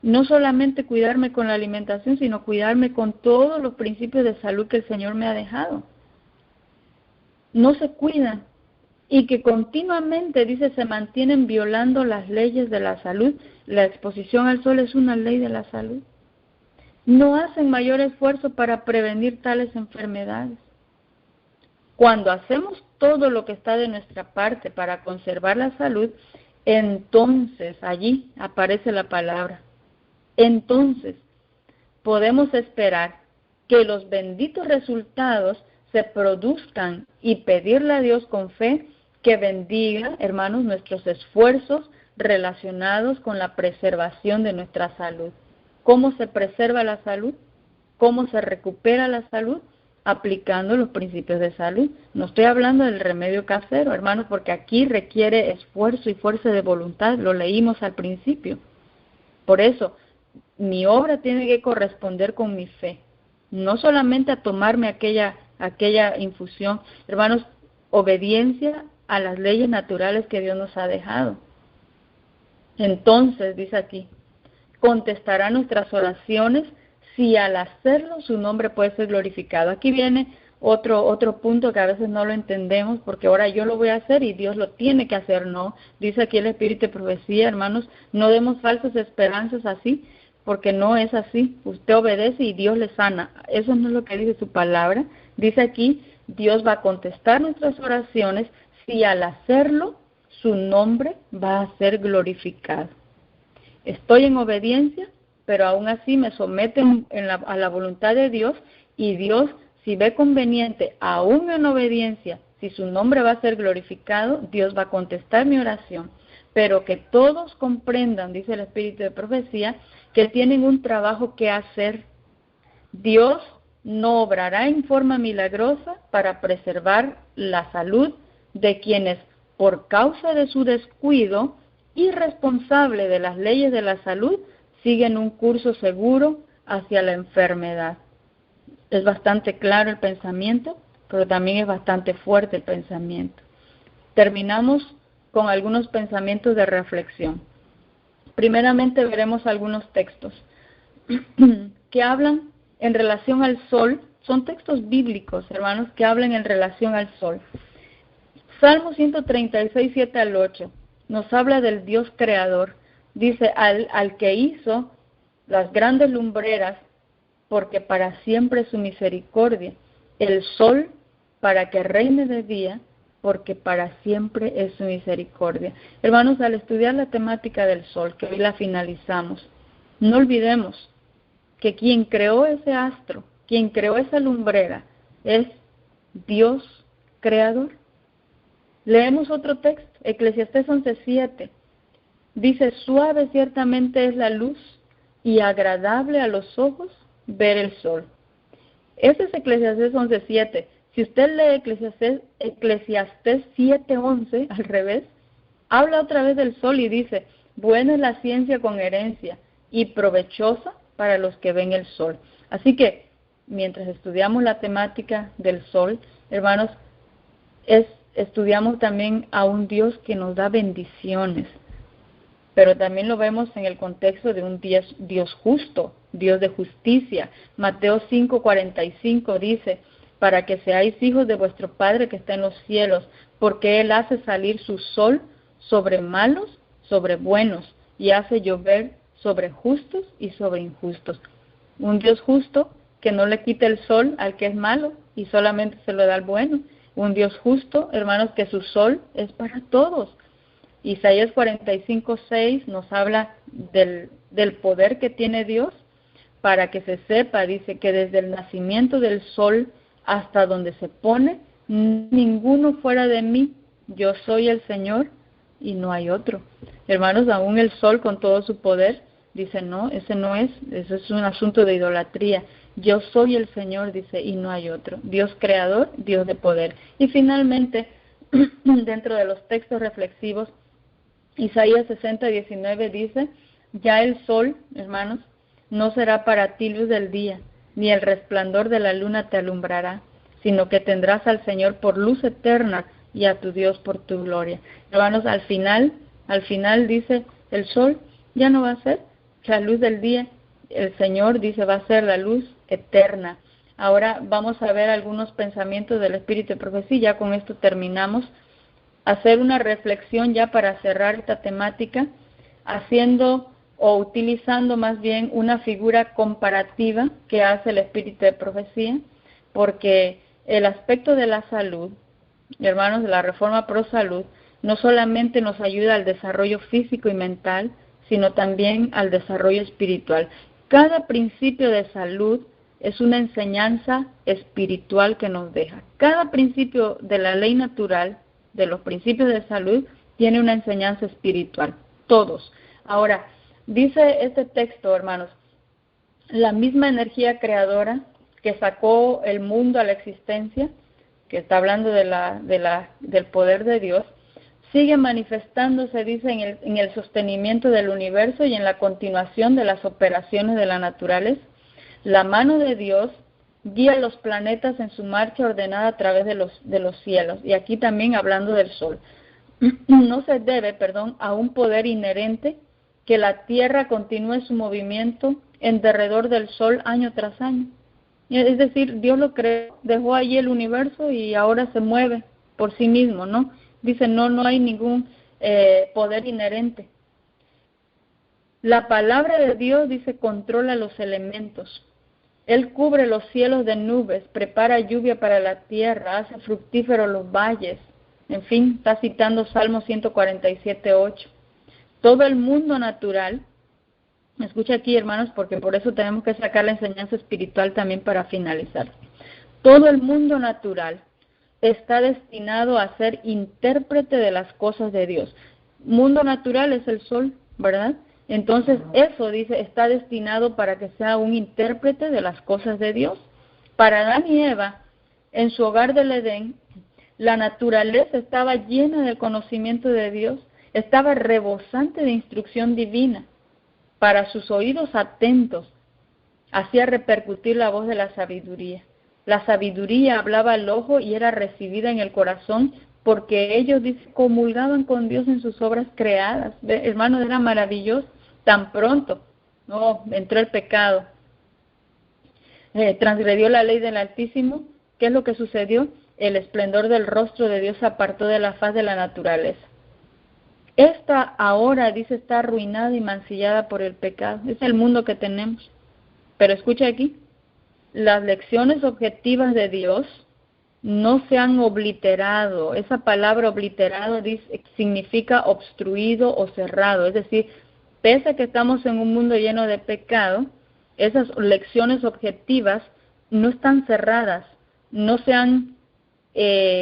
No solamente cuidarme con la alimentación, sino cuidarme con todos los principios de salud que el Señor me ha dejado. No se cuidan. Y que continuamente, dice, se mantienen violando las leyes de la salud. La exposición al sol es una ley de la salud. No hacen mayor esfuerzo para prevenir tales enfermedades. Cuando hacemos todo lo que está de nuestra parte para conservar la salud, entonces allí aparece la palabra. Entonces podemos esperar que los benditos resultados se produzcan y pedirle a Dios con fe que bendiga, hermanos, nuestros esfuerzos relacionados con la preservación de nuestra salud. ¿Cómo se preserva la salud? ¿Cómo se recupera la salud? Aplicando los principios de salud. No estoy hablando del remedio casero, hermanos, porque aquí requiere esfuerzo y fuerza de voluntad. Lo leímos al principio. Por eso, mi obra tiene que corresponder con mi fe. No solamente a tomarme aquella infusión. Hermanos, obediencia a las leyes naturales que Dios nos ha dejado. Entonces, dice aquí, contestará nuestras oraciones si al hacerlo su nombre puede ser glorificado. Aquí viene otro punto que a veces no lo entendemos, porque ahora yo lo voy a hacer y Dios lo tiene que hacer. No, dice aquí el Espíritu de Profecía, hermanos, no demos falsas esperanzas así, porque no es así. Usted obedece y Dios le sana. Eso no es lo que dice su palabra. Dice aquí, Dios va a contestar nuestras oraciones si al hacerlo su nombre va a ser glorificado. Estoy en obediencia, pero aún así me someto a la voluntad de Dios, y Dios, si ve conveniente, aún en obediencia, si su nombre va a ser glorificado, Dios va a contestar mi oración. Pero que todos comprendan, dice el Espíritu de Profecía, que tienen un trabajo que hacer. Dios no obrará en forma milagrosa para preservar la salud de quienes, por causa de su descuido irresponsable de las leyes de la salud, siguen un curso seguro hacia la enfermedad. Es bastante claro el pensamiento, pero también es bastante fuerte el pensamiento. Terminamos con algunos pensamientos de reflexión. Primeramente veremos algunos textos que hablan en relación al sol. Son textos bíblicos, hermanos, que hablan en relación al sol. Salmo 136, 7 al 8, nos habla del Dios creador. Dice, al que hizo las grandes lumbreras, porque para siempre es su misericordia, el sol para que reine de día, porque para siempre es su misericordia. Hermanos, al estudiar la temática del sol, que hoy la finalizamos, no olvidemos que quien creó ese astro, quien creó esa lumbrera, es Dios creador. Leemos otro texto, Eclesiastés 11:7. Dice, suave ciertamente es la luz y agradable a los ojos ver el sol. Ese es Eclesiastés 11:7. Si usted lee Eclesiastés 7:11, al revés, habla otra vez del sol y dice, buena es la ciencia con herencia y provechosa para los que ven el sol. Así que, mientras estudiamos la temática del sol, hermanos, estudiamos también a un Dios que nos da bendiciones, pero también lo vemos en el contexto de un Dios justo, Dios de justicia. Mateo 5:45 dice, para que seáis hijos de vuestro Padre que está en los cielos, porque Él hace salir su sol sobre malos, sobre buenos, y hace llover sobre justos y sobre injustos. Un Dios justo que no le quita el sol al que es malo y solamente se lo da al bueno, un Dios justo, hermanos, que su sol es para todos. Isaías 45:6 nos habla del poder que tiene Dios, para que se sepa, dice que desde el nacimiento del sol hasta donde se pone, ninguno fuera de mí, yo soy el Señor y no hay otro. Hermanos, aún el sol con todo su poder, dice no, eso es un asunto de idolatría. Yo soy el Señor, dice, y no hay otro. Dios creador, Dios de poder. Y finalmente, dentro de los textos reflexivos, Isaías 60:19 dice, ya el sol, hermanos, no será para ti luz del día, ni el resplandor de la luna te alumbrará, sino que tendrás al Señor por luz eterna y a tu Dios por tu gloria. Hermanos, al final dice, el sol ya no va a ser la luz del día, el Señor dice va a ser la luz eterna. Ahora vamos a ver algunos pensamientos del Espíritu de Profecía, ya con esto terminamos, hacer una reflexión ya para cerrar esta temática, haciendo o utilizando más bien una figura comparativa que hace el Espíritu de Profecía, porque el aspecto de la salud, hermanos, de la Reforma Pro Salud, no solamente nos ayuda al desarrollo físico y mental, sino también al desarrollo espiritual. Cada principio de salud es una enseñanza espiritual que nos deja. Cada principio de la ley natural, de los principios de salud, tiene una enseñanza espiritual. Todos. Ahora, dice este texto, hermanos, la misma energía creadora que sacó el mundo a la existencia, que está hablando del poder de Dios, sigue manifestándose, dice, en el sostenimiento del universo y en la continuación de las operaciones de la naturaleza. La mano de Dios guía los planetas en su marcha ordenada a través de los cielos. Y aquí también hablando del sol. No se debe, a un poder inherente que la Tierra continúe su movimiento en derredor del sol año tras año. Es decir, Dios lo creó, dejó allí el universo y ahora se mueve por sí mismo, ¿no? Dice, no hay ningún poder inherente. La palabra de Dios, dice, controla los elementos. Él cubre los cielos de nubes, prepara lluvia para la tierra, hace fructíferos los valles. En fin, está citando Salmo 147:8. Todo el mundo natural, escucha aquí, hermanos, porque por eso tenemos que sacar la enseñanza espiritual también para finalizar. Todo el mundo natural está destinado a ser intérprete de las cosas de Dios. Mundo natural es el sol, ¿verdad? Entonces, eso, dice, está destinado para que sea un intérprete de las cosas de Dios. Para Adán y Eva, en su hogar del Edén, la naturaleza estaba llena del conocimiento de Dios, estaba rebosante de instrucción divina. Para sus oídos atentos, hacía repercutir la voz de la sabiduría. La sabiduría hablaba al ojo y era recibida en el corazón, porque ellos, dice, comulgaban con Dios en sus obras creadas. Hermanos, era maravilloso. Tan pronto, entró el pecado, transgredió la ley del Altísimo. ¿Qué es lo que sucedió? El esplendor del rostro de Dios se apartó de la faz de la naturaleza. Esta ahora, dice, está arruinada y mancillada por el pecado. Es el mundo que tenemos. Pero escucha aquí, las lecciones objetivas de Dios no se han obliterado. Esa palabra obliterado significa obstruido o cerrado. Es decir, pese a que estamos en un mundo lleno de pecado, esas lecciones objetivas no están cerradas, no se han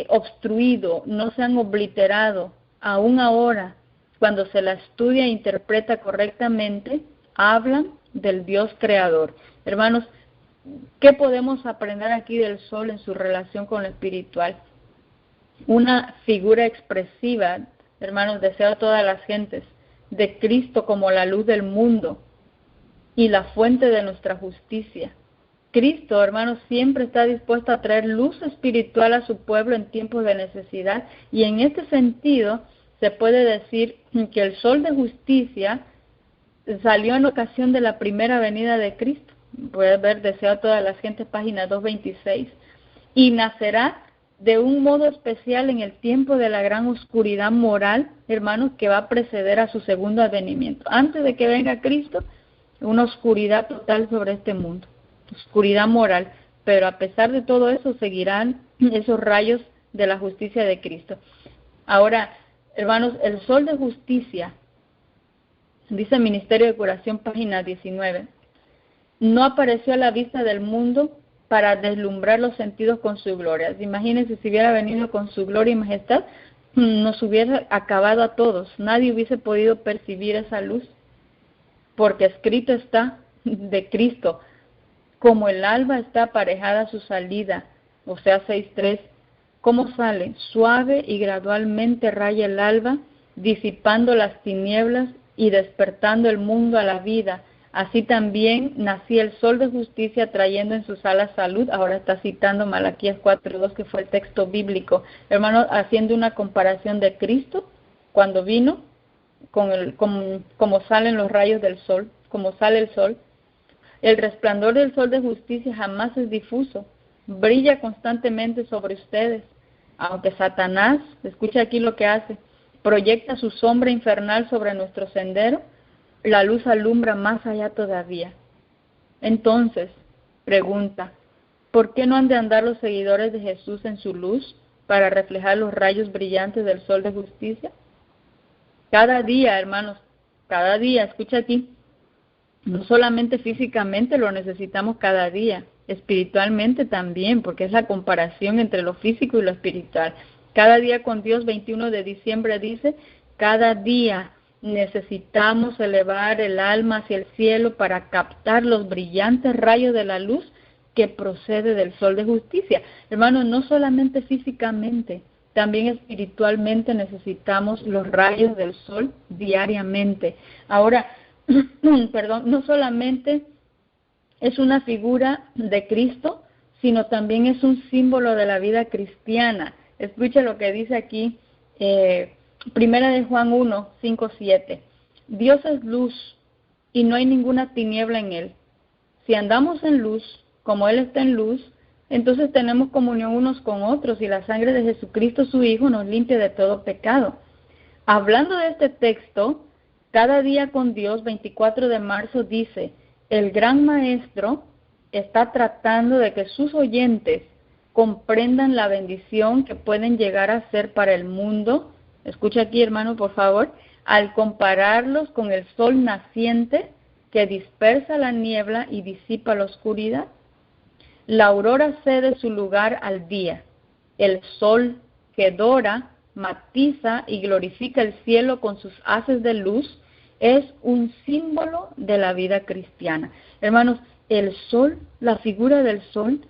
obstruido, no se han obliterado. Aún ahora, cuando se la estudia e interpreta correctamente, hablan del Dios creador. Hermanos, ¿qué podemos aprender aquí del sol en su relación con lo espiritual? Una figura expresiva, hermanos, deseo a todas las gentes, de Cristo como la luz del mundo y la fuente de nuestra justicia. Cristo, hermanos, siempre está dispuesto a traer luz espiritual a su pueblo en tiempos de necesidad, y en este sentido se puede decir que el sol de justicia salió en ocasión de la primera venida de Cristo. Puedes ver Deseo a todas las gentes, página 226, y nacerá de un modo especial en el tiempo de la gran oscuridad moral, hermanos, que va a preceder a su segundo advenimiento. Antes de que venga Cristo, una oscuridad total sobre este mundo, oscuridad moral, pero a pesar de todo eso seguirán esos rayos de la justicia de Cristo. Ahora, hermanos, el sol de justicia, dice Ministerio de Curación, página 19, no apareció a la vista del mundo para deslumbrar los sentidos con su gloria. Imagínense si hubiera venido con su gloria y majestad, nos hubiera acabado a todos. Nadie hubiese podido percibir esa luz, porque escrito está de Cristo, como el alba está aparejada a su salida, o sea 6:3, ¿cómo sale? Suave y gradualmente raya el alba, disipando las tinieblas y despertando el mundo a la vida. Así también nacía el sol de justicia, trayendo en sus alas salud. Ahora está citando Malaquías 4:2, que fue el texto bíblico. Hermano, haciendo una comparación de Cristo cuando vino, como salen los rayos del sol, como sale el sol. El resplandor del sol de justicia jamás es difuso, brilla constantemente sobre ustedes. Aunque Satanás, escucha aquí lo que hace, proyecta su sombra infernal sobre nuestro sendero, la luz alumbra más allá todavía. Entonces, pregunta, ¿por qué no han de andar los seguidores de Jesús en su luz para reflejar los rayos brillantes del sol de justicia? Cada día, hermanos, cada día, escucha aquí, no solamente físicamente lo necesitamos cada día, espiritualmente también, porque es la comparación entre lo físico y lo espiritual. Cada día con Dios, 21 de diciembre dice, cada día necesitamos elevar el alma hacia el cielo para captar los brillantes rayos de la luz que procede del sol de justicia. Hermanos, no solamente físicamente, también espiritualmente necesitamos los rayos del sol diariamente. Ahora, no solamente es una figura de Cristo, sino también es un símbolo de la vida cristiana. Escucha lo que dice aquí, Primera de Juan 1, 5, 7. Dios es luz y no hay ninguna tiniebla en Él. Si andamos en luz, como Él está en luz, entonces tenemos comunión unos con otros y la sangre de Jesucristo, su Hijo, nos limpia de todo pecado. Hablando de este texto, Cada día con Dios, 24 de marzo, dice, el gran maestro está tratando de que sus oyentes comprendan la bendición que pueden llegar a ser para el mundo. Escucha aquí, hermano, por favor, al compararlos con el sol naciente que dispersa la niebla y disipa la oscuridad. La aurora cede su lugar al día. El sol que dora, matiza y glorifica el cielo con sus haces de luz, es un símbolo de la vida cristiana. Hermanos, el sol, la figura del sol,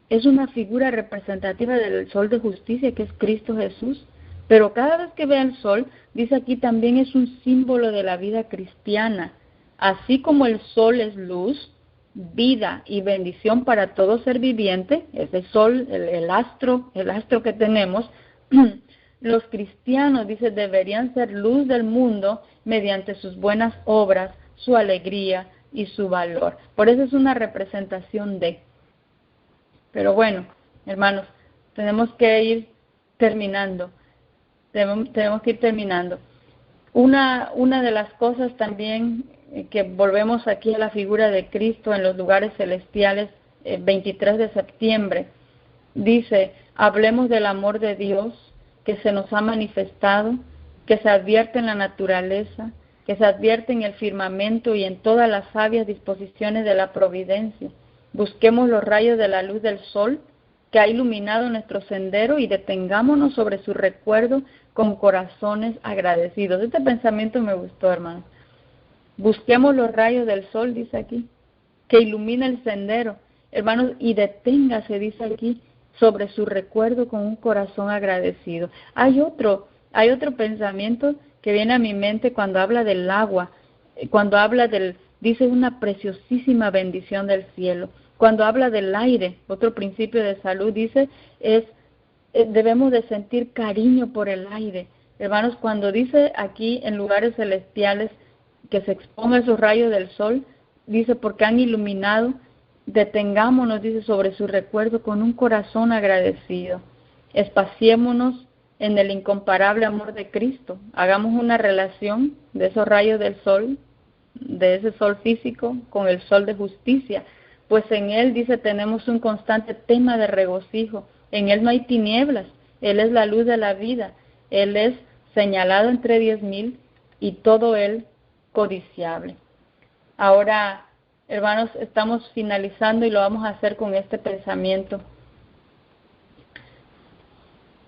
es una figura representativa del sol de justicia que es Cristo Jesús. Pero cada vez que vea el sol, dice aquí también es un símbolo de la vida cristiana. Así como el sol es luz, vida y bendición para todo ser viviente, ese sol, el astro que tenemos, los cristianos, dice, deberían ser luz del mundo mediante sus buenas obras, su alegría y su valor. Por eso es una representación de. Pero bueno, hermanos, tenemos que ir terminando. Tenemos que ir terminando. Una de las cosas también que volvemos aquí a la figura de Cristo en los lugares celestiales, 23 de septiembre, dice, hablemos del amor de Dios que se nos ha manifestado, que se advierte en la naturaleza, que se advierte en el firmamento y en todas las sabias disposiciones de la providencia. Busquemos los rayos de la luz del sol que ha iluminado nuestro sendero y detengámonos sobre su recuerdo con corazones agradecidos. Este pensamiento me gustó, hermano. Busquemos los rayos del sol, dice aquí, que ilumina el sendero, hermanos, y deténgase, dice aquí, sobre su recuerdo con un corazón agradecido. Hay otro pensamiento que viene a mi mente cuando habla del agua, cuando habla dice una preciosísima bendición del cielo. Cuando habla del aire, otro principio de salud, dice, debemos de sentir cariño por el aire. Hermanos, cuando dice aquí en lugares celestiales que se expongan esos rayos del sol, dice, porque han iluminado, detengámonos, dice, sobre su recuerdo con un corazón agradecido. Espaciémonos en el incomparable amor de Cristo. Hagamos una relación de esos rayos del sol, de ese sol físico, con el sol de justicia. Pues en Él, dice, tenemos un constante tema de regocijo. En Él no hay tinieblas. Él es la luz de la vida. Él es señalado entre 10,000 y todo él codiciable. Ahora, hermanos, estamos finalizando y lo vamos a hacer con este pensamiento.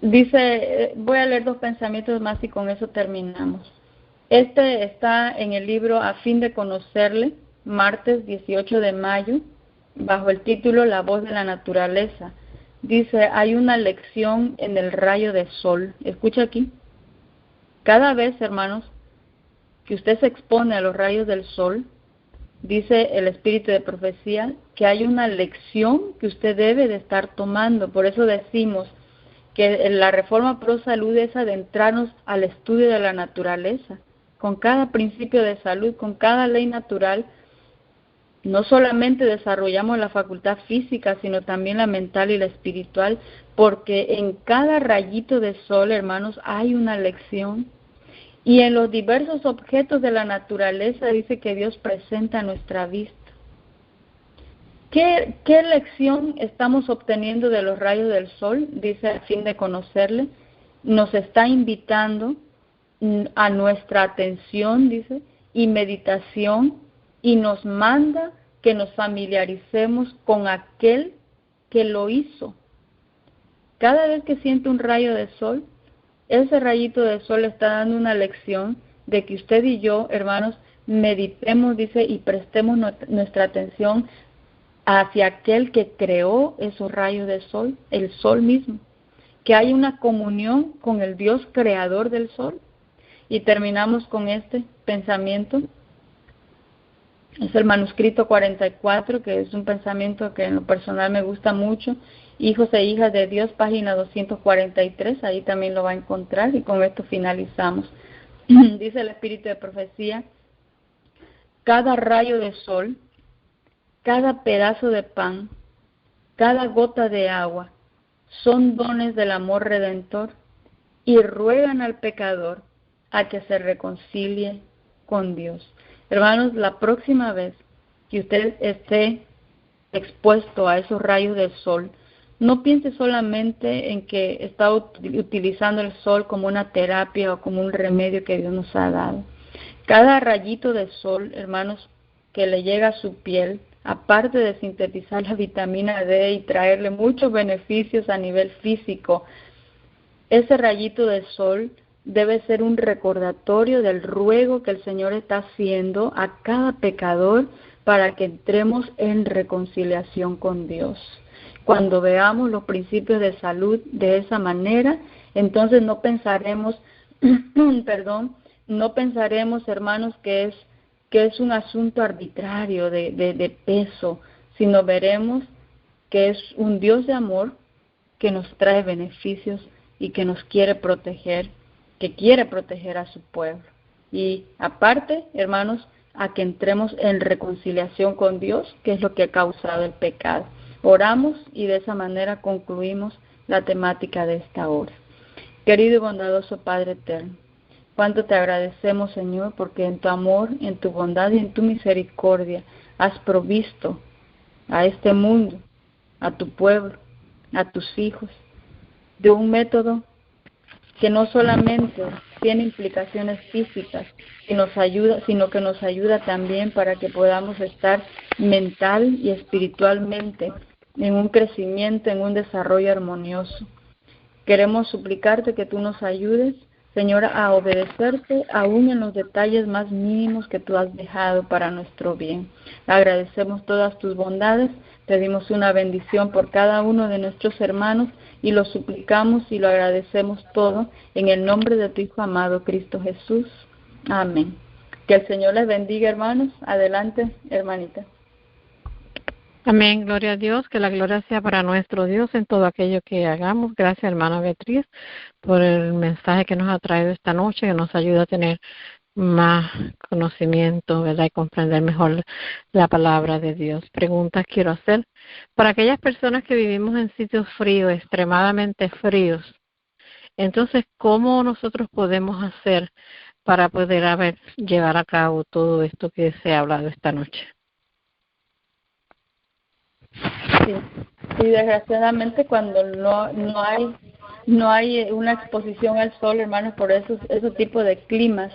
Dice, voy a leer 2 pensamientos más y con eso terminamos. Este está en el libro A fin de conocerle, martes 18 de mayo, bajo el título La voz de la naturaleza. Dice, hay una lección en el rayo de sol. Escucha aquí. Cada vez, hermanos, que usted se expone a los rayos del sol, dice el espíritu de profecía, que hay una lección que usted debe de estar tomando. Por eso decimos que la Reforma Pro Salud es adentrarnos al estudio de la naturaleza, con cada principio de salud, con cada ley natural. No solamente desarrollamos la facultad física, sino también la mental y la espiritual, porque en cada rayito de sol, hermanos, hay una lección. Y en los diversos objetos de la naturaleza dice que Dios presenta a nuestra vista. ¿Qué lección estamos obteniendo de los rayos del sol? Dice, a fin de conocerle, nos está invitando a nuestra atención, dice, y meditación, y nos manda que nos familiaricemos con aquel que lo hizo. Cada vez que siente un rayo de sol, ese rayito de sol está dando una lección de que usted y yo, hermanos, meditemos, dice, y prestemos nuestra atención hacia aquel que creó esos rayos de sol, el sol mismo, que hay una comunión con el Dios creador del sol. Y terminamos con este pensamiento. Es el manuscrito 44, que es un pensamiento que en lo personal me gusta mucho. Hijos e hijas de Dios, página 243, ahí también lo va a encontrar, y con esto finalizamos. Dice el espíritu de profecía, cada rayo de sol, cada pedazo de pan, cada gota de agua, son dones del amor redentor y ruegan al pecador a que se reconcilie con Dios. Hermanos, la próxima vez que usted esté expuesto a esos rayos del sol, no piense solamente en que está utilizando el sol como una terapia o como un remedio que Dios nos ha dado. Cada rayito de sol, hermanos, que le llega a su piel, aparte de sintetizar la vitamina D y traerle muchos beneficios a nivel físico, ese rayito de sol debe ser un recordatorio del ruego que el Señor está haciendo a cada pecador para que entremos en reconciliación con Dios. Cuando veamos los principios de salud de esa manera, entonces no pensaremos, no pensaremos, hermanos, que es un asunto arbitrario de peso, sino veremos que es un Dios de amor que nos trae beneficios y que nos quiere proteger, que quiere proteger a su pueblo. Y aparte, hermanos, a que entremos en reconciliación con Dios, que es lo que ha causado el pecado. Oramos y de esa manera concluimos la temática de esta hora. Querido y bondadoso Padre eterno, cuánto te agradecemos, Señor, porque en tu amor, en tu bondad y en tu misericordia has provisto a este mundo, a tu pueblo, a tus hijos, de un método que no solamente tiene implicaciones físicas, sino que nos ayuda también para que podamos estar mental y espiritualmente en un crecimiento, en un desarrollo armonioso. Queremos suplicarte que tú nos ayudes, Señor, a obedecerte aún en los detalles más mínimos que tú has dejado para nuestro bien. Agradecemos todas tus bondades, pedimos una bendición por cada uno de nuestros hermanos y lo suplicamos y lo agradecemos todo en el nombre de tu Hijo amado, Cristo Jesús. Amén. Que el Señor les bendiga, hermanos. Adelante, hermanita. Amén, gloria a Dios, que la gloria sea para nuestro Dios en todo aquello que hagamos. Gracias, hermana Beatriz, por el mensaje que nos ha traído esta noche, que nos ayuda a tener más conocimiento, ¿verdad? Y comprender mejor la palabra de Dios. Preguntas quiero hacer. Para aquellas personas que vivimos en sitios fríos, extremadamente fríos, entonces, ¿cómo nosotros podemos hacer para poder llevar a cabo todo esto que se ha hablado esta noche? Sí, desgraciadamente cuando no no hay una exposición al sol, hermanos, por esos tipos de climas.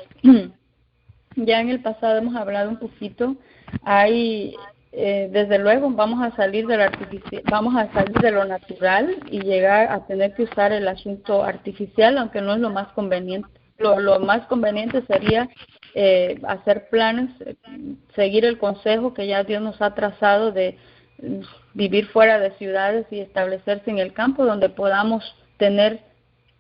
Ya en el pasado hemos hablado un poquito. Hay, desde luego, vamos a salir de lo natural y llegar a tener que usar el asunto artificial, aunque no es lo más conveniente. Lo más conveniente sería hacer planes, seguir el consejo que ya Dios nos ha trazado de vivir fuera de ciudades y establecerse en el campo donde podamos tener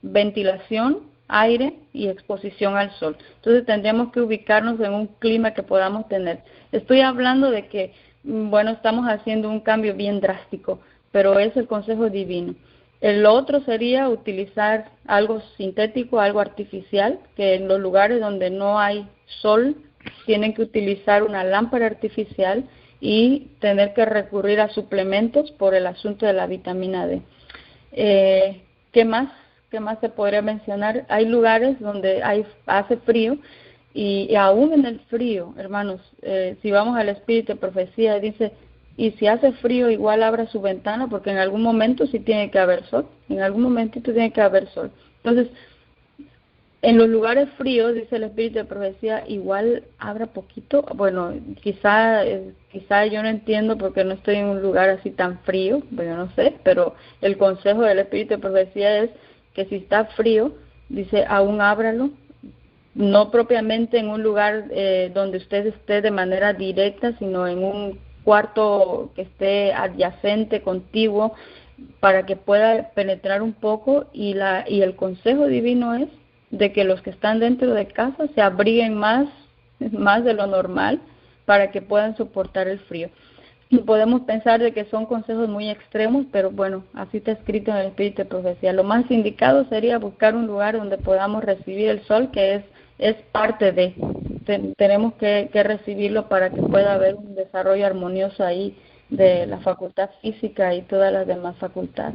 ventilación, aire y exposición al sol. Entonces tendríamos que ubicarnos en un clima que podamos tener. Estoy hablando de que, bueno, estamos haciendo un cambio bien drástico, pero es el consejo divino. El otro sería utilizar algo sintético, algo artificial, que en los lugares donde no hay sol tienen que utilizar una lámpara artificial y tener que recurrir a suplementos por el asunto de la vitamina D. ¿Qué más se podría mencionar? Hay lugares donde hace frío y aún en el frío, hermanos, si vamos al espíritu de profecía, dice, y si hace frío igual abra su ventana porque en algún momento sí tiene que haber sol, en algún momentito tiene que haber sol. Entonces, en los lugares fríos, dice el espíritu de profecía, igual abra poquito. Bueno, quizá yo no entiendo porque no estoy en un lugar así tan frío, bueno, no sé, pero el consejo del espíritu de profecía es que si está frío, dice, aún ábralo, no propiamente en un lugar donde usted esté de manera directa, sino en un cuarto que esté adyacente, contiguo, para que pueda penetrar un poco, y el consejo divino es de que los que están dentro de casa se abriguen más de lo normal para que puedan soportar el frío. Y podemos pensar de que son consejos muy extremos, pero bueno, así está escrito en el espíritu de profecía. Lo más indicado sería buscar un lugar donde podamos recibir el sol, que es parte de. Tenemos que recibirlo para que pueda haber un desarrollo armonioso ahí de la facultad física y todas las demás facultades.